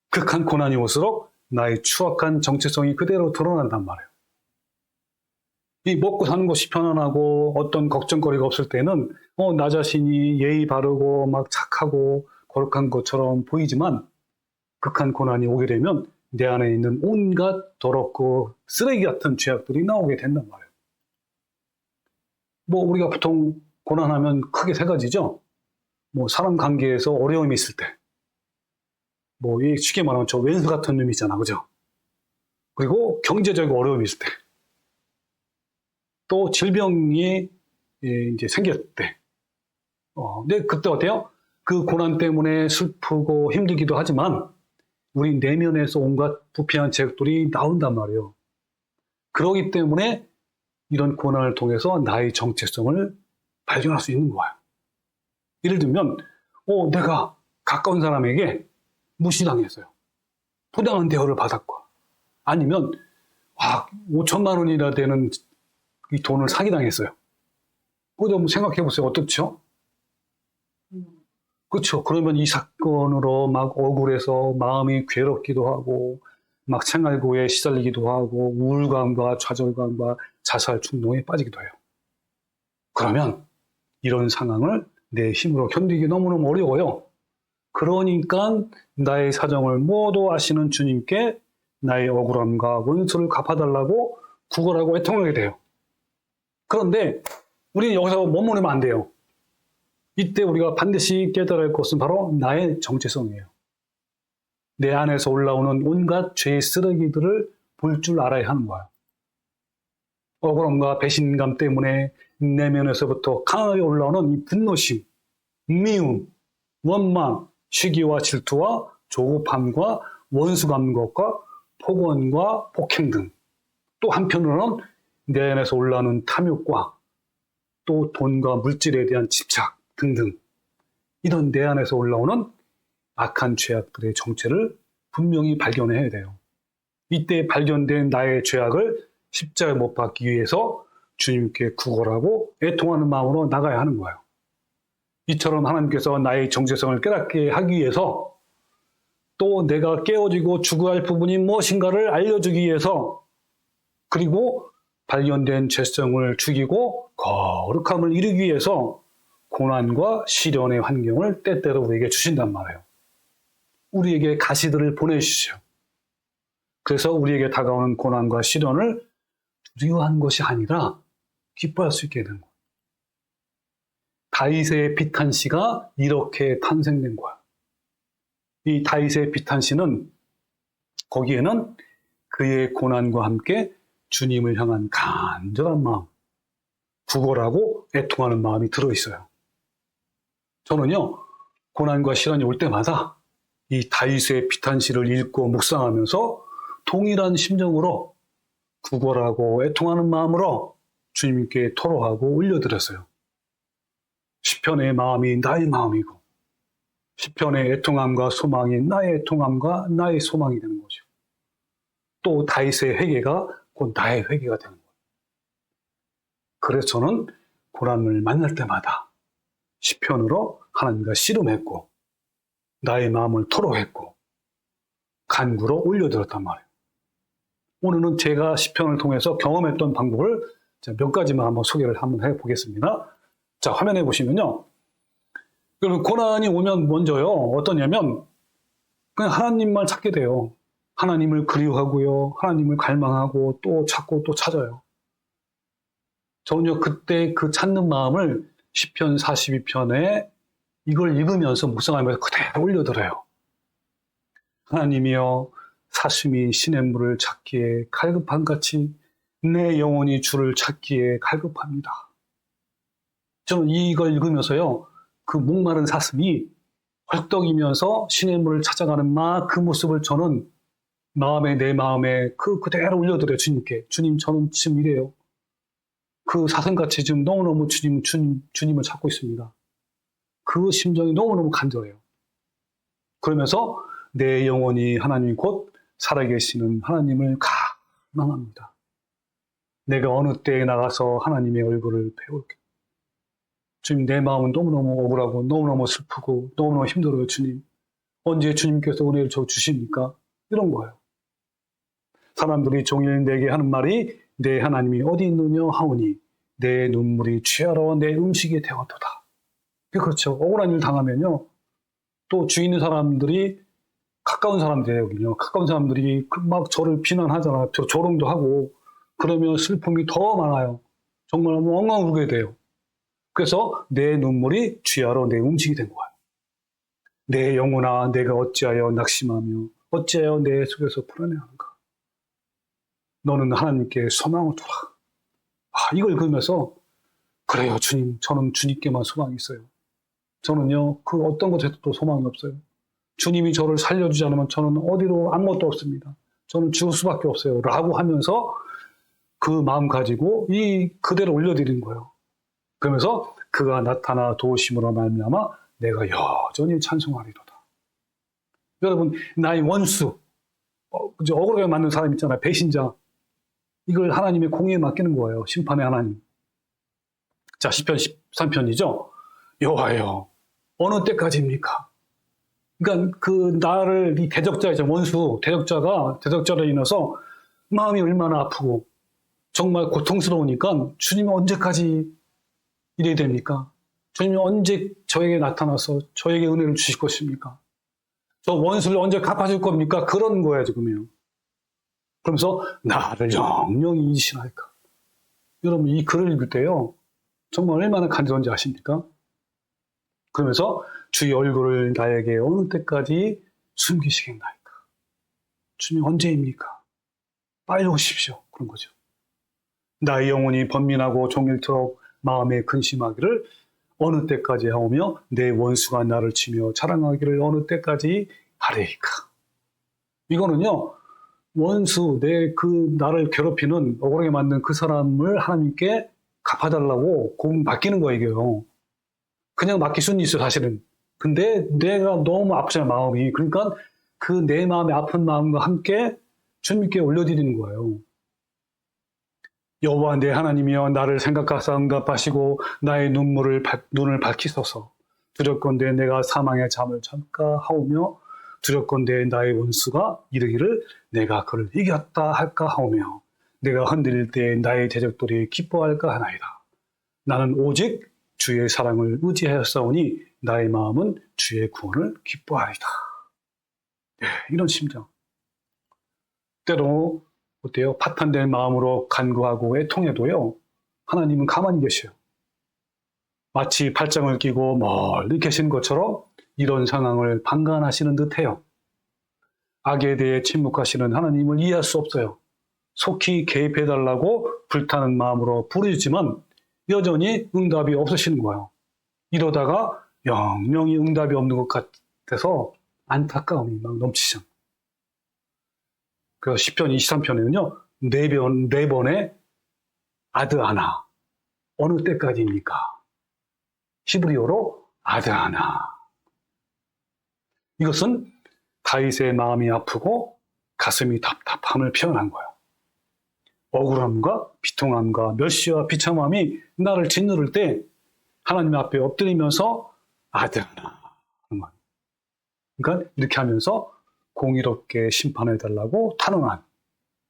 극한 고난이 올수록 나의 추악한 정체성이 그대로 드러난단 말이에요. 이 먹고 사는 것이 편안하고 어떤 걱정거리가 없을 때는 나 자신이 예의 바르고 막 착하고 거룩한 것처럼 보이지만 극한 고난이 오게 되면 내 안에 있는 온갖 더럽고 쓰레기 같은 죄악들이 나오게 된단 말이에요. 뭐 우리가 보통 고난하면 크게 세 가지죠. 뭐 사람 관계에서 어려움이 있을 때, 뭐 이 쉽게 말하면 저 왼수 같은 놈이 있잖아, 그죠? 그리고 경제적 어려움이 있을 때, 또 질병이 이제 생겼을 때, 근데 그때 어때요? 그 고난 때문에 슬프고 힘들기도 하지만 우리 내면에서 온갖 부패한 죄악들이 나온단 말이에요. 그러기 때문에 이런 고난을 통해서 나의 정체성을 발견할 수 있는 거예요. 예를 들면, 내가 가까운 사람에게 무시당했어요. 부당한 대우를 받았고, 아니면 5천만 원이나 되는 이 돈을 사기당했어요. 좀 생각해 보세요. 어떻죠? 그렇죠. 그러면 이 사건으로 막 억울해서 마음이 괴롭기도 하고 막 생활고에 시달리기도 하고 우울감과 좌절감과 자살 충동에 빠지기도 해요. 그러면 이런 상황을 내 힘으로 견디기 너무너무 어려워요. 그러니까 나의 사정을 모두 아시는 주님께 나의 억울함과 원수를 갚아달라고 구걸하고 애통하게 돼요. 그런데 우리는 여기서 머무르면 안 돼요. 이때 우리가 반드시 깨달을 것은 바로 나의 정체성이에요. 내 안에서 올라오는 온갖 죄의 쓰레기들을 볼 줄 알아야 하는 거예요. 억울함과 배신감 때문에 내면에서부터 강하게 올라오는 이 분노심, 미움, 원망, 시기와 질투와 조급함과 원수감는 것과 폭언과 폭행 등, 또 한편으로는 내 안에서 올라오는 탐욕과 또 돈과 물질에 대한 집착 등등, 이런 내 안에서 올라오는 악한 죄악들의 정체를 분명히 발견해야 돼요. 이때 발견된 나의 죄악을 십자가에 못 박기 위해서 주님께 구걸하고 애통하는 마음으로 나가야 하는 거예요. 이처럼 하나님께서 나의 정체성을 깨닫게 하기 위해서, 또 내가 깨어지고 죽어야 할 부분이 무엇인가를 알려주기 위해서, 그리고 발견된 죄성을 죽이고 거룩함을 이루기 위해서 고난과 시련의 환경을 때때로 우리에게 주신단 말이에요. 우리에게 가시들을 보내주시죠. 그래서 우리에게 다가오는 고난과 시련을 두려워하는 것이 아니라 기뻐할 수 있게 되는 거예요. 다윗의 비탄시가 이렇게 탄생된 거야. 이 다윗의 비탄시는 거기에는 그의 고난과 함께 주님을 향한 간절한 마음, 구걸하고 애통하는 마음이 들어있어요. 저는요, 고난과 시련이 올 때마다 이 다윗의 비탄시를 읽고 묵상하면서 동일한 심정으로 구걸하고 애통하는 마음으로 주님께 토로하고 올려드렸어요. 시편의 마음이 나의 마음이고, 시편의 애통함과 소망이 나의 애통함과 나의 소망이 되는 거죠. 또 다윗의 회개가 곧 나의 회개가 되는 거예요. 그래서 저는 고난을 만날 때마다 시편으로 하나님과 씨름했고, 나의 마음을 토로했고, 간구로 올려드렸단 말이에요. 오늘은 제가 시편을 통해서 경험했던 방법을 몇 가지만 한번 소개를 한번 해보겠습니다. 자, 화면에 보시면요. 여러분, 고난이 오면 먼저요, 어떠냐면, 그냥 하나님만 찾게 돼요. 하나님을 그리워하고요, 하나님을 갈망하고 또 찾고 또 찾아요. 저는요, 그때 그 찾는 마음을 시편 42편에 이걸 읽으면서 묵상하면서 그대로 올려드려요. 하나님이여, 사슴이 시냇물을 찾기에 갈급한같이 내 영혼이 주를 찾기에 갈급합니다. 저는 이걸 읽으면서요, 그 목마른 사슴이 헐떡이면서 시냇물을 찾아가는 막 그 모습을 저는 내 마음에 그대로 올려드려요, 주님께. 주님, 저는 지금 이래요. 그 사슴같이 지금 너무너무 주님을 찾고 있습니다. 그 심정이 너무너무 간절해요. 그러면서 내 영혼이 하나님 곧 살아계시는 하나님을 갈망합니다. 내가 어느 때에 나가서 하나님의 얼굴을 배울게. 주님, 내 마음은 너무너무 억울하고 너무너무 슬프고 너무너무 힘들어요, 주님. 언제 주님께서 은혜를 저 주십니까? 이런 거예요. 사람들이 종일 내게 하는 말이 내 하나님이 어디 있느냐 하오니 내 눈물이 취하러 내 음식이 되었도다. 그렇죠. 억울한 일 당하면요, 또 주위 있는 사람들이, 가까운 사람들이에요. 가까운 사람들이 막 저를 비난하잖아요. 조롱도 하고. 그러면 슬픔이 더 많아요. 정말 엉엉 울게 돼요. 그래서 내 눈물이 취하러 내 음식이 된 거예요. 내 영혼아, 내가 어찌하여 낙심하며 어찌하여 내 속에서 불안해하는가. 너는 하나님께 소망을 두라. 이걸 읽으면서 그래요, 주님, 저는 주님께만 소망이 있어요. 저는요, 그 어떤 것에도 소망이 없어요. 주님이 저를 살려주지 않으면 저는 어디로 아무것도 없습니다. 저는 죽을 수밖에 없어요. 라고 하면서 그 마음 가지고 그대로 올려드리는 거예요. 그러면서 그가 나타나 도우심으로 말미암아 내가 여전히 찬송하리로다. 여러분, 나의 원수, 억울하게 만든 사람 있잖아요. 배신자. 이걸 하나님의 공의에 맡기는 거예요. 심판의 하나님. 자, 시편 13편이죠. 여호와여, 어느 때까지입니까? 그러니까 그 나를 이 대적자이죠. 원수 대적자로 인해서 마음이 얼마나 아프고 정말 고통스러우니까 주님이 언제까지 이래야 됩니까? 주님이 언제 저에게 나타나서 저에게 은혜를 주실 것입니까? 저 원수를 언제 갚아줄 겁니까? 그런 거예요, 지금요. 그러면서 나를 영영히 잊으시나이까. 여러분 이 글을 읽을 때요. 정말 얼마나 간절한지 아십니까? 그러면서 주의 얼굴을 나에게 어느 때까지 숨기시겠나이까. 주님 언제입니까? 빨리 오십시오. 그런 거죠. 나의 영혼이 번민하고 종일토록 마음에 근심하기를 어느 때까지 하오며 내 원수가 나를 치며 자랑하기를 어느 때까지 하리이까. 이거는요. 원수, 나를 괴롭히는 억울하게 만든 그 사람을 하나님께 갚아달라고 맡기는 거예요, 이게요. 그냥 맡길 수는 있어요, 사실은. 근데 내가 너무 아프잖아요, 마음이. 그러니까 그 내 마음의 아픈 마음과 함께 주님께 올려드리는 거예요. 여호와 내 하나님이여 나를 생각하사 응답하시고 나의 눈을 밝히소서. 두렵건대 내가 사망의 잠을 잠까 하오며 두렵건대 나의 원수가 이르기를 내가 그를 이겼다 할까 하오며 내가 흔들릴 때 나의 대적들이 기뻐할까 하나이다. 나는 오직 주의 사랑을 의지하였사오니 나의 마음은 주의 구원을 기뻐하리다. 네, 이런 심정. 때로 어때요? 파탄된 마음으로 간구하고 애통해도요. 하나님은 가만히 계셔요. 마치 팔짱을 끼고 멀리 계신 것처럼 이런 상황을 방관하시는 듯해요. 악에 대해 침묵하시는 하나님을 이해할 수 없어요. 속히 개입해달라고 불타는 마음으로 부르지만 여전히 응답이 없으시는 거예요. 이러다가 영영이 응답이 없는 것 같아서 안타까움이 막 넘치죠. 그래서 시편 23편에는요. 네 번의 아드아나. 어느 때까지입니까? 히브리어로 아드아나. 이것은 다윗의 마음이 아프고 가슴이 답답함을 표현한 거예요. 억울함과 비통함과 멸시와 비참함이 나를 짓누를 때 하나님 앞에 엎드리면서 아드아나 하는 거예요. 그러니까 이렇게 하면서 공의롭게 심판해달라고 탄원한.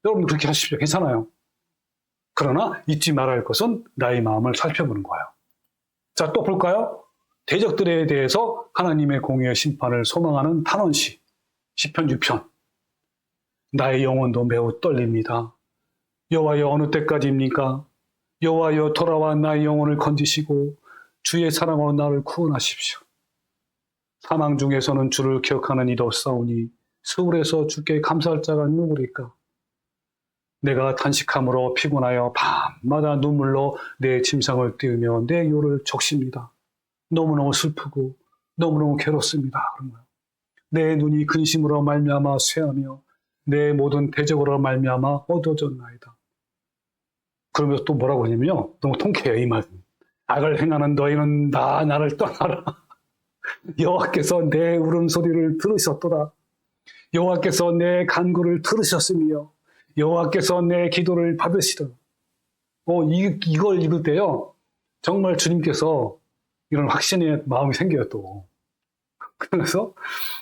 여러분 그렇게 하십시오. 괜찮아요. 그러나 잊지 말아야 할 것은 나의 마음을 살펴보는 거예요. 자, 또 볼까요? 대적들에 대해서 하나님의 공의의 심판을 소망하는 탄원시. 시편 6편. 나의 영혼도 매우 떨립니다. 여호와여 어느 때까지입니까? 여호와여 돌아와 나의 영혼을 건지시고 주의 사랑으로 나를 구원하십시오. 사망 중에서는 주를 기억하는 이도 없사오니 스울에서 주께 감사할 자가 누구리까? 내가 단식함으로 피곤하여 밤마다 눈물로 내 침상을 띄우며 내 요를 적십니다. 너무너무 슬프고 너무너무 괴롭습니다. 그런 거예요. 내 눈이 근심으로 말미암아 쇠하며 내 모든 대적으로 말미암아 어두워졌나이다. 그러면서 또 뭐라고 하냐면요. 너무 통쾌해요, 이 말은. 악을 행하는 너희는 나를 떠나라. 여호와께서 내 울음소리를 들으셨도다. 여호와께서 내 간구를 들으셨으며 여호와께서 내 기도를 받으시더라. 이걸 읽을 때요. 정말 주님께서 이런 확신의 마음이 생겨요, 또. 그래서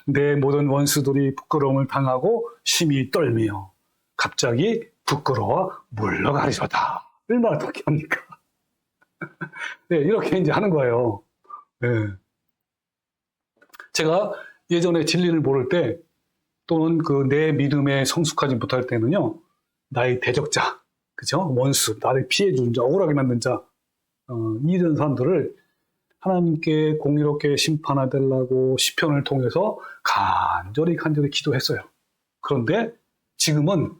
내 모든 원수들이 부끄러움을 당하고 심히 떨며 갑자기 부끄러워 물러가리로다. 얼마나 통쾌합니까? 네, 이렇게 이제 하는 거예요. 네. 제가 예전에 진리를 모를 때 또는 그 내 믿음에 성숙하지 못할 때는요, 나의 대적자, 그죠? 원수, 나를 피해주는 자, 억울하게 만든 자, 이런 사람들을 하나님께 공의롭게 심판하달라고 시편을 통해서 간절히 기도했어요. 그런데 지금은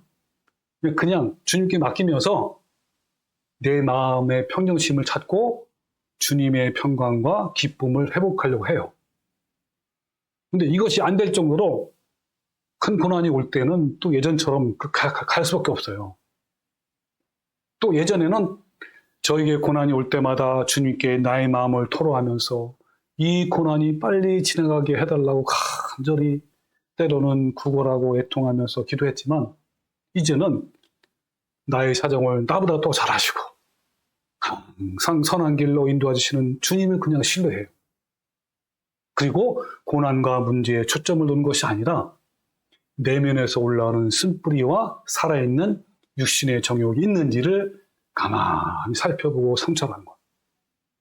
그냥 주님께 맡기면서 내 마음의 평정심을 찾고 주님의 평강과 기쁨을 회복하려고 해요. 근데 이것이 안 될 정도로 큰 고난이 올 때는 또 예전처럼 갈 수밖에 없어요. 또 예전에는 저에게 고난이 올 때마다 주님께 나의 마음을 토로하면서 이 고난이 빨리 지나가게 해달라고 간절히 때로는 구걸하고 애통하면서 기도했지만 이제는 나의 사정을 나보다 더 잘 아시고 항상 선한 길로 인도해 주시는 주님을 그냥 신뢰해요. 그리고 고난과 문제에 초점을 두는 것이 아니라 내면에서 올라오는 쓴뿌리와 살아있는 육신의 정욕이 있는지를 가만히 살펴보고 성찰하는 것.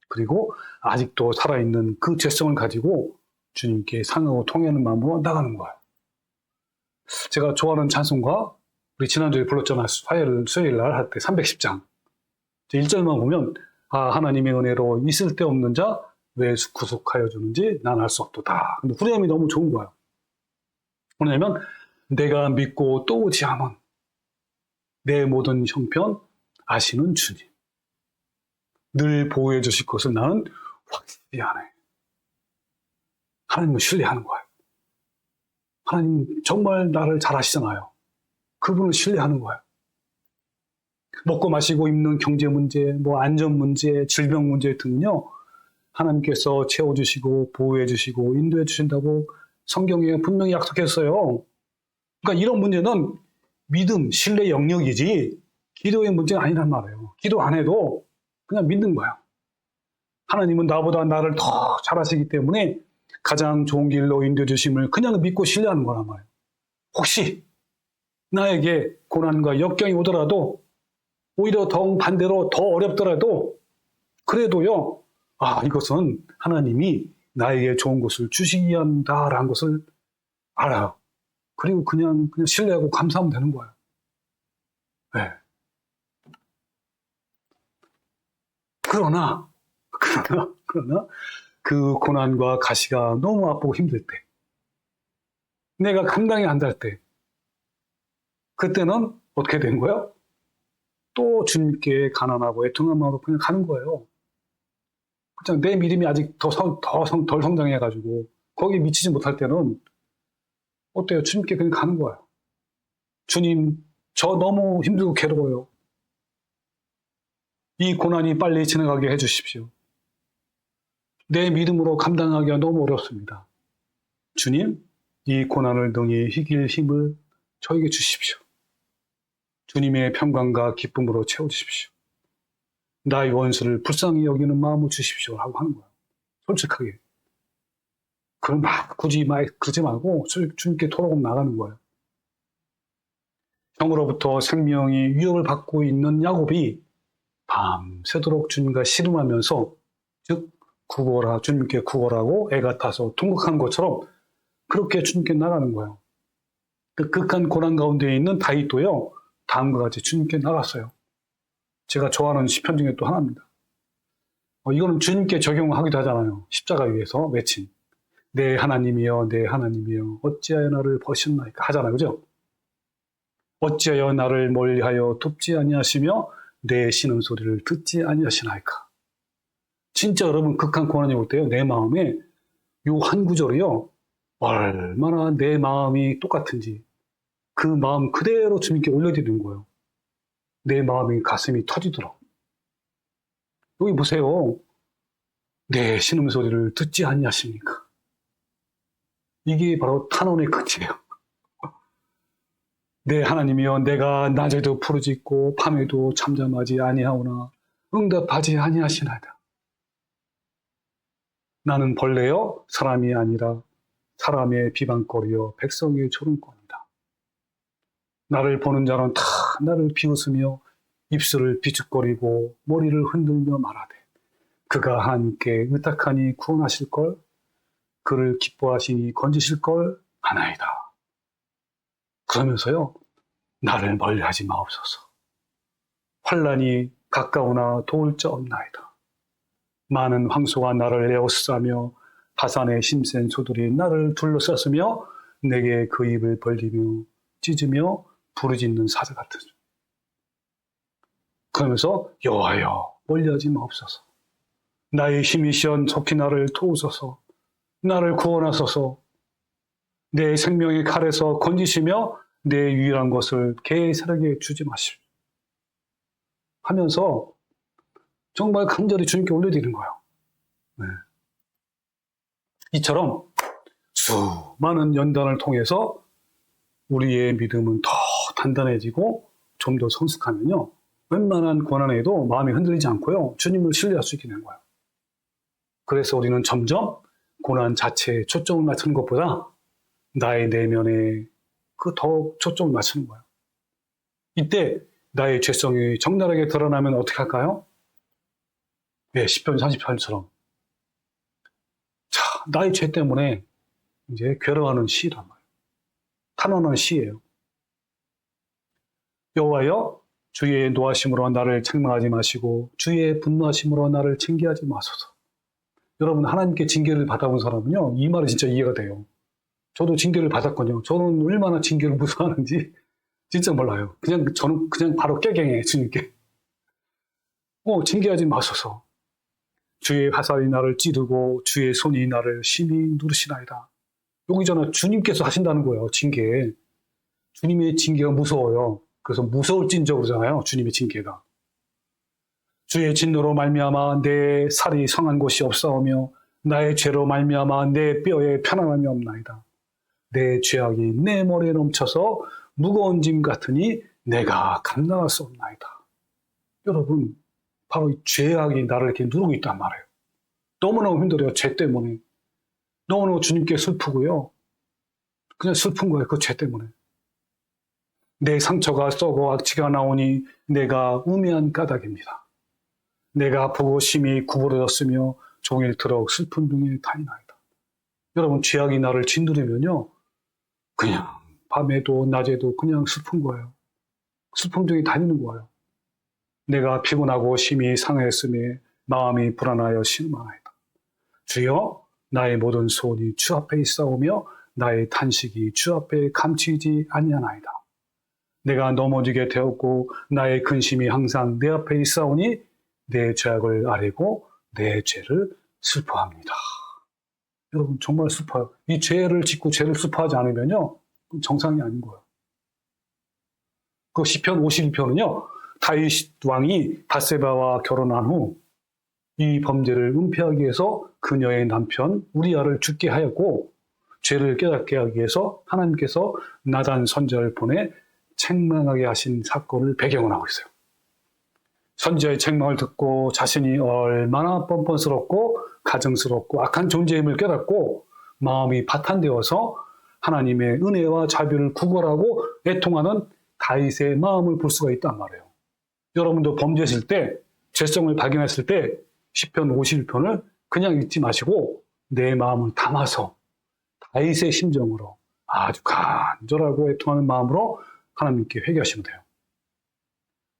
그리고 아직도 살아있는 그 죄성을 가지고 주님께 상하고 통하는 마음으로 나가는 거예요. 제가 좋아하는 찬송가, 우리 지난주에 불렀잖아요. 수요일 날 할 때 310장. 1절만 보면 하나님의 은혜로 있을 데 없는 자 왜 구속하여 주는지 난 알 수 없도다. 근데 후렴이 너무 좋은 거예요. 뭐냐면 내가 믿고 또 의지하면 내 모든 형편 아시는 주님. 늘 보호해 주실 것을 나는 확실히 아네. 하나님을 신뢰하는 거예요. 하나님 정말 나를 잘 아시잖아요. 그분을 신뢰하는 거예요. 먹고 마시고 입는 경제 문제, 안전 문제, 질병 문제 등은요, 하나님께서 채워주시고 보호해 주시고 인도해 주신다고 성경에 분명히 약속했어요. 그러니까 이런 문제는 믿음, 신뢰 영역이지 기도의 문제가 아니란 말이에요. 기도 안 해도 그냥 믿는 거야. 하나님은 나보다 나를 더 잘 아시기 때문에 가장 좋은 길로 인도해 주심을 그냥 믿고 신뢰하는 거란 말이에요. 혹시 나에게 고난과 역경이 오더라도 오히려 더 반대로 더 어렵더라도 그래도요, 이것은 하나님이 나에게 좋은 것을 주시기 위한다라는 것을 알아요. 그리고 그냥 신뢰하고 감사하면 되는 거예요. 네. 그러나 그 고난과 가시가 너무 아프고 힘들 때, 내가 감당이 안 될 때, 그때는 어떻게 된 거예요? 또 주님께 가난하고 애통한 마음으로 그냥 가는 거예요. 그냥 내 믿음이 아직 덜 성장해가지고 거기에 미치지 못할 때는 어때요? 주님께 그냥 가는 거예요. 주님, 저 너무 힘들고 괴로워요. 이 고난이 빨리 지나가게 해주십시오. 내 믿음으로 감당하기가 너무 어렵습니다. 주님, 이 고난을 능히 이길 힘을 저에게 주십시오. 주님의 평강과 기쁨으로 채워주십시오. 나의 원수를 불쌍히 여기는 마음을 주십시오. 라고 하는 거예요. 솔직하게. 그럼 굳이 그러지 말고 주님께 토록 나가는 거예요. 형으로부터 생명이 위협을 받고 있는 야곱이 밤새도록 주님과 씨름하면서, 즉 주님께 구걸하고 애가 타서 통곡하는 것처럼 그렇게 주님께 나가는 거예요. 그 극한 고난 가운데 있는 다윗도요, 다음과 같이 주님께 나갔어요. 제가 좋아하는 시편 중에 또 하나입니다. 이거는 주님께 적용하기도 하잖아요. 십자가 위에서 외친 내 하나님이여 내 하나님이여 어찌하여 나를 버리셨나이까 하잖아요. 그죠? 어찌하여 나를 멀리하여 돕지 아니하시며 내 신음소리를 듣지 아니하시나이까. 진짜 여러분 극한 고난이 올 때요, 내 마음에 요 한 구절이요, 얼마나 내 마음이 똑같은지 그 마음 그대로 주님께 올려드리는 거예요. 내 마음이 가슴이 터지더라고요. 여기 보세요. 내 신음소리를 듣지 아니하십니까? 이게 바로 탄원의 끝이에요. 내 하나님이여 내가 낮에도 부르짖고 밤에도 잠잠하지 아니하오나 응답하지 아니하시나이다. 나는 벌레여 사람이 아니라 사람의 비방거리여 백성의 조롱거리다. 나를 보는 자는 다 나를 비웃으며 입술을 비죽거리고 머리를 흔들며 말하되 그가 하나님께 의탁하니 구원하실걸, 그를 기뻐하시니 건지실걸 하나이다. 그러면서요, 나를 멀리하지 마옵소서. 환난이 가까우나 도울 자 없나이다. 많은 황소가 나를 에워싸며 바산의 힘센 소들이 나를 둘러쌌으며 내게 그 입을 벌리며 찢으며 부르짖는 사자 같은. 그러면서 여호와여 멀리하지 마옵소서. 나의 힘이시여 속히 나를 도우소서. 나를 구원하소서. 내 생명의 칼에서 건지시며 내 유일한 것을 개새에게 주지 마십시오. 하면서 정말 간절히 주님께 올려드리는 거예요. 네. 이처럼 수많은 연단을 통해서 우리의 믿음은 더 단단해지고 좀 더 성숙하면요, 웬만한 고난에도 마음이 흔들리지 않고요, 주님을 신뢰할 수 있게 되는 거예요. 그래서 우리는 점점 고난 자체에 초점을 맞추는 것보다 나의 내면에 더 초점을 맞추는 거예요. 이때 나의 죄성이 적나라하게 드러나면 어떻게 할까요? 네, 시편 38처럼. 자, 나의 죄 때문에 이제 괴로워하는 시란 말이에요. 탄원하는 시예요. 여호와여, 주의 노하심으로 나를 책망하지 마시고 주의 분노하심으로 나를 징계하지 마소서. 여러분, 하나님께 징계를 받아본 사람은요, 이 말이 진짜 이해가 돼요. 저도 징계를 받았거든요. 저는 얼마나 징계를 무서워하는지 진짜 몰라요. 저는 그냥 바로 깨갱해, 주님께. 징계하지 마소서. 주의 화살이 나를 찌르고 주의 손이 나를 심히 누르시나이다. 여기잖아, 주님께서 하신다는 거예요, 징계. 주님의 징계가 무서워요. 그래서 무서울진저 그러잖아요, 주님의 징계가. 주의 진노로 말미암아 내 살이 성한 곳이 없사오며 나의 죄로 말미암아 내 뼈에 편안함이 없나이다. 내 죄악이 내 머리에 넘쳐서 무거운 짐 같으니 내가 감당할 수 없나이다. 여러분, 바로 이 죄악이 나를 이렇게 누르고 있단 말이에요. 너무너무 힘들어요, 죄 때문에. 너무너무 주님께 슬프고요. 그냥 슬픈 거예요, 그 죄 때문에. 내 상처가 썩어 악취가 나오니 내가 우매한 까닭입니다. 내가 아프고 심히 구부러졌으며 종일토록 슬픈 중에 다니나이다. 여러분, 죄악이 나를 짓누르면요, 그냥 밤에도 낮에도 그냥 슬픈 거예요. 슬픔 중에 다니는 거예요. 내가 피곤하고 심히 상하였으며 마음이 불안하여 신음하나이다. 주여, 나의 모든 소원이 주 앞에 있사오며 나의 탄식이 주 앞에 감추이지 아니하나이다. 내가 넘어지게 되었고 나의 근심이 항상 내 앞에 있사오니 내 죄악을 아뢰고 내 죄를 슬퍼합니다. 여러분, 정말 슬퍼요. 이 죄를 짓고 죄를 슬퍼하지 않으면요, 정상이 아닌 거예요. 그 시편 51편은요, 다윗 왕이 밧세바와 결혼한 후 이 범죄를 은폐하기 위해서 그녀의 남편 우리아를 죽게 하였고, 죄를 깨닫게 하기 위해서 하나님께서 나단 선지자를 보내 책망하게 하신 사건을 배경으로 하고 있어요. 선지자의 책망을 듣고 자신이 얼마나 뻔뻔스럽고 가증스럽고 악한 존재임을 깨닫고 마음이 파탄되어서 하나님의 은혜와 자비를 구걸하고 애통하는 다윗의 마음을 볼 수가 있단 말이에요. 여러분도 범죄했을 때, 죄성을 발견했을 때 시편 51편을 그냥 읽지 마시고 내 마음을 담아서 다윗의 심정으로 아주 간절하고 애통하는 마음으로 하나님께 회개하시면 돼요.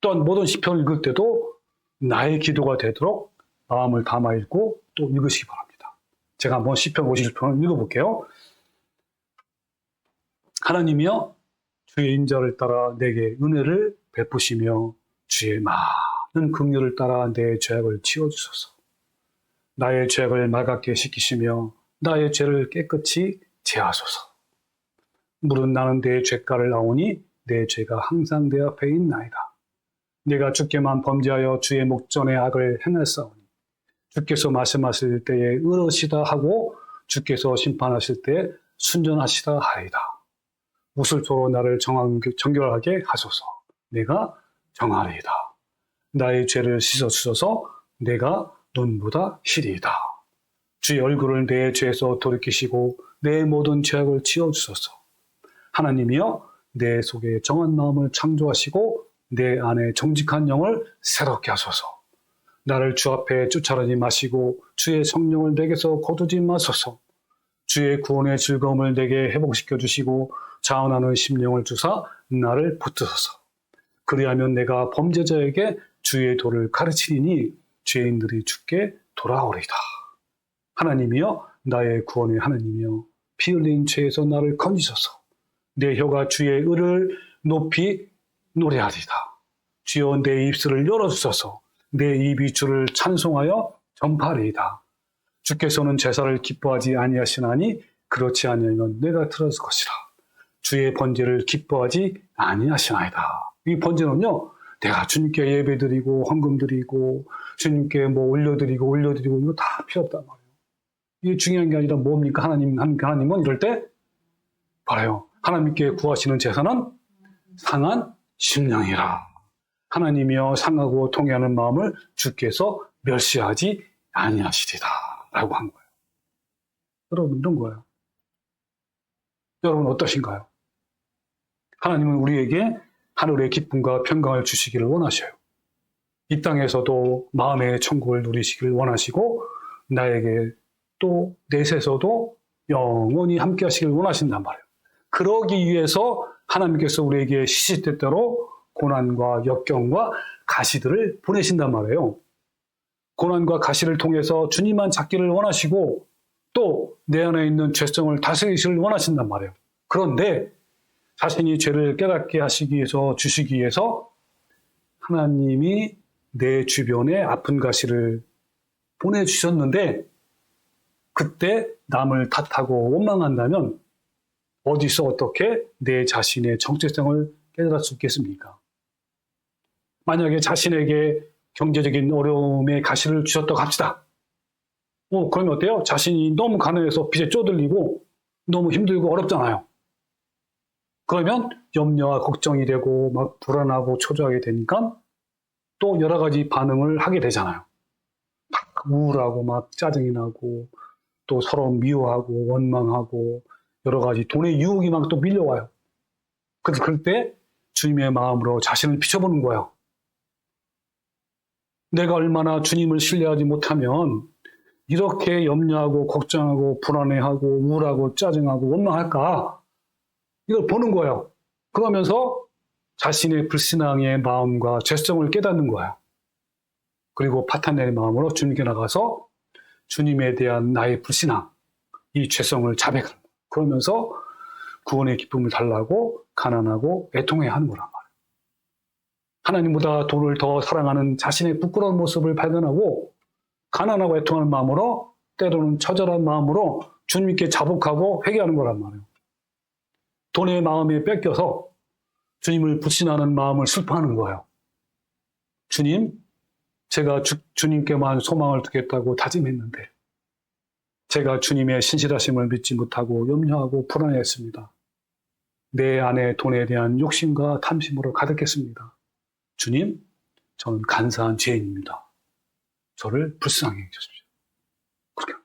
또한 모든 시편을 읽을 때도 나의 기도가 되도록 마음을 담아 읽고 또 읽으시기 바랍니다. 제가 한번 시편 51편을 읽어볼게요. 하나님이여, 주의 인자를 따라 내게 은혜를 베푸시며 주의 많은 긍휼을 따라 내 죄악을 치워주소서. 나의 죄악을 말갛게 씻기시며 나의 죄를 깨끗이 제하소서. 물은 나는 내 죄가를 나오니 내 죄가 항상 내 앞에 있나이다. 내가 주께만 범죄하여 주의 목전에 악을 행했사오니 주께서 말씀하실 때에 의로시다 하고 주께서 심판하실 때에 순전하시다 하리다. 무술토로 나를 정결하게 하소서. 내가 정하리이다. 나의 죄를 씻어주소서. 내가 눈보다 희리이다. 주의 얼굴을 내 죄에서 돌이키시고 내 모든 죄악을 치워주소서. 하나님이여, 내 속에 정한 마음을 창조하시고 내 안에 정직한 영을 새롭게 하소서. 나를 주 앞에 쫓아다니지 마시고 주의 성령을 내게서 거두지 마소서. 주의 구원의 즐거움을 내게 회복시켜 주시고 자원하는 심령을 주사 나를 붙드소서. 그리하면 내가 범죄자에게 주의 도를 가르치리니 죄인들이 주께 돌아오리다. 하나님이여, 나의 구원의 하나님이여, 피 흘린 죄에서 나를 건지소서. 내 혀가 주의 의를 높이 노래하리다. 주여, 내 입술을 열어주소서. 내 입이 주를 찬송하여 전파하리이다. 주께서는 제사를 기뻐하지 아니하시나니 그렇지 아니하면 내가 들었을 것이라. 주의 번제를 기뻐하지 아니하시나이다. 이 번제는요, 내가 주님께 예배드리고 헌금드리고 주님께 뭐 올려드리고 이거 다 필요 없단 말이에요. 이게 중요한 게 아니라 뭡니까? 하나님은 이럴 때 바라요. 하나님께 구하시는 제사는 상한 심령이라. 하나님이여, 상하고 통회하는 마음을 주께서 멸시하지 아니하시리다 라고 한 거예요. 여러분, 이런 거예요. 여러분 어떠신가요? 하나님은 우리에게 하늘의 기쁨과 평강을 주시기를 원하셔요. 이 땅에서도 마음의 천국을 누리시기를 원하시고 나에게 또 내세에서도 영원히 함께 하시기를 원하신단 말이에요. 그러기 위해서 하나님께서 우리에게 시시때때로 고난과 역경과 가시들을 보내신단 말이에요. 고난과 가시를 통해서 주님만 찾기를 원하시고 또 내 안에 있는 죄성을 다스리시기를 원하신단 말이에요. 그런데 자신이 죄를 깨닫게 하시기 위해서 주시기 위해서 하나님이 내 주변에 아픈 가시를 보내주셨는데 그때 남을 탓하고 원망한다면 어디서 어떻게 내 자신의 정체성을 깨달을 수 있겠습니까? 만약에 자신에게 경제적인 어려움에 가시를 주셨다고 합시다. 그러면 어때요? 자신이 너무 가난해서 빚에 쪼들리고 너무 힘들고 어렵잖아요. 그러면 염려와 걱정이 되고 막 불안하고 초조하게 되니까 또 여러 가지 반응을 하게 되잖아요. 막 우울하고 막 짜증이 나고 또 서로 미워하고 원망하고 여러 가지 돈의 유혹이 막 또 밀려와요. 그럴 때 주님의 마음으로 자신을 비춰보는 거예요. 내가 얼마나 주님을 신뢰하지 못하면 이렇게 염려하고 걱정하고 불안해하고 우울하고 짜증하고 원망할까? 이걸 보는 거예요. 그러면서 자신의 불신앙의 마음과 죄성을 깨닫는 거예요. 그리고 파탄의 마음으로 주님께 나가서 주님에 대한 나의 불신앙, 이 죄성을 자백하는 거예요. 그러면서 구원의 기쁨을 달라고 가난하고 애통해야 하는 거란 말이에요. 하나님보다 돈을 더 사랑하는 자신의 부끄러운 모습을 발견하고 가난하고 애통하는 마음으로 때로는 처절한 마음으로 주님께 자복하고 회개하는 거란 말이에요. 돈의 마음에 뺏겨서 주님을 불신하는 마음을 슬퍼하는 거예요. 주님, 제가 주님께만 소망을 두겠다고 다짐했는데 제가 주님의 신실하심을 믿지 못하고 염려하고 불안해했습니다. 내 안에 돈에 대한 욕심과 탐심으로 가득했습니다. 주님, 저는 간사한 죄인입니다. 저를 불쌍히 해주십시오. 그렇게.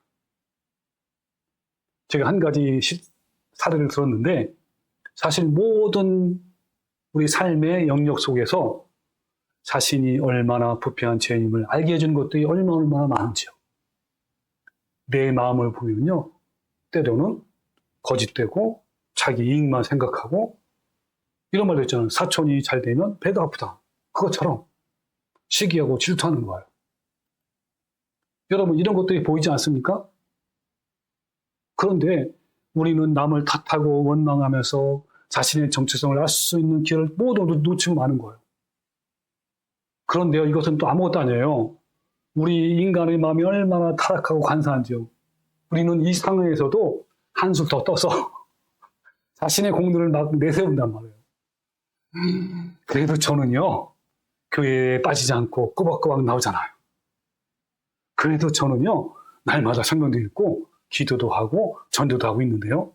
제가 한 가지 사례를 들었는데 사실 모든 우리 삶의 영역 속에서 자신이 얼마나 부패한 죄인임을 알게 해주는 것들이 얼마나 많은지요. 내 마음을 보면요. 때로는 거짓되고 자기 이익만 생각하고 이런 말도 있잖아요. 사촌이 잘 되면 배가 아프다. 그것처럼 시기하고 질투하는 거예요. 여러분 이런 것들이 보이지 않습니까? 그런데 우리는 남을 탓하고 원망하면서 자신의 정체성을 알 수 있는 기회를 모두 놓치고 마는 거예요. 그런데요, 이것은 또 아무것도 아니에요. 우리 인간의 마음이 얼마나 타락하고 간사한지요. 우리는 이 상황에서도 한술 더 떠서 자신의 공로를 막 내세운단 말이에요. 그래도 저는요, 교회에 빠지지 않고 꾸벅꾸벅 나오잖아요. 그래도 저는요, 날마다 성경도 읽고 기도도 하고 전도도 하고 있는데요.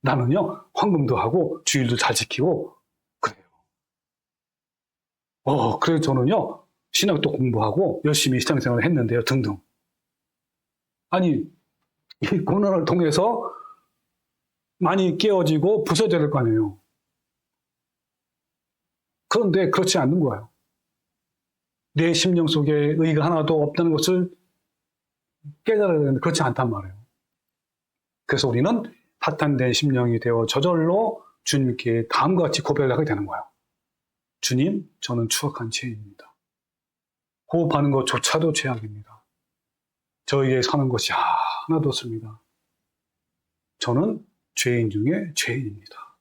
나는요, 헌금도 하고 주일도 잘 지키고 그래요. 그래서 저는요, 신학도 공부하고 열심히 신앙생활을 했는데요, 등등. 아니, 이 고난을 통해서 많이 깨어지고 부서져야 될 거 아니에요. 그런데 그렇지 않는 거예요. 내 심령 속에 의가 하나도 없다는 것을 깨달아야 되는데 그렇지 않단 말이에요. 그래서 우리는 파탄된 심령이 되어 저절로 주님께 다음과 같이 고백을 하게 되는 거예요. 주님, 저는 추악한 죄인입니다. 호흡하는 것조차도 죄악입니다. 저에게 사는 것이 하나도 없습니다. 저는 죄인 중에 죄인입니다.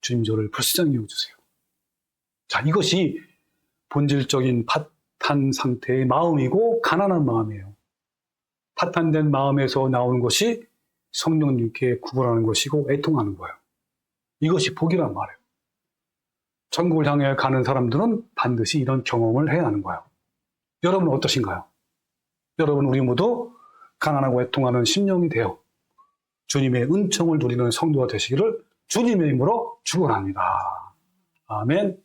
주님 저를 불쌍히 여겨주세요. 자, 이것이 본질적인 파탄 상태의 마음이고 가난한 마음이에요. 파탄된 마음에서 나오는 것이 성령님께 구걸하는 것이고 애통하는 거예요. 이것이 복이란 말이에요. 천국을 향해 가는 사람들은 반드시 이런 경험을 해야 하는 거예요. 여러분은 어떠신가요? 여러분 우리 모두 가난하고 애통하는 심령이 되어 주님의 은총을 누리는 성도가 되시기를 주님의 이름으로 축원합니다. 아멘.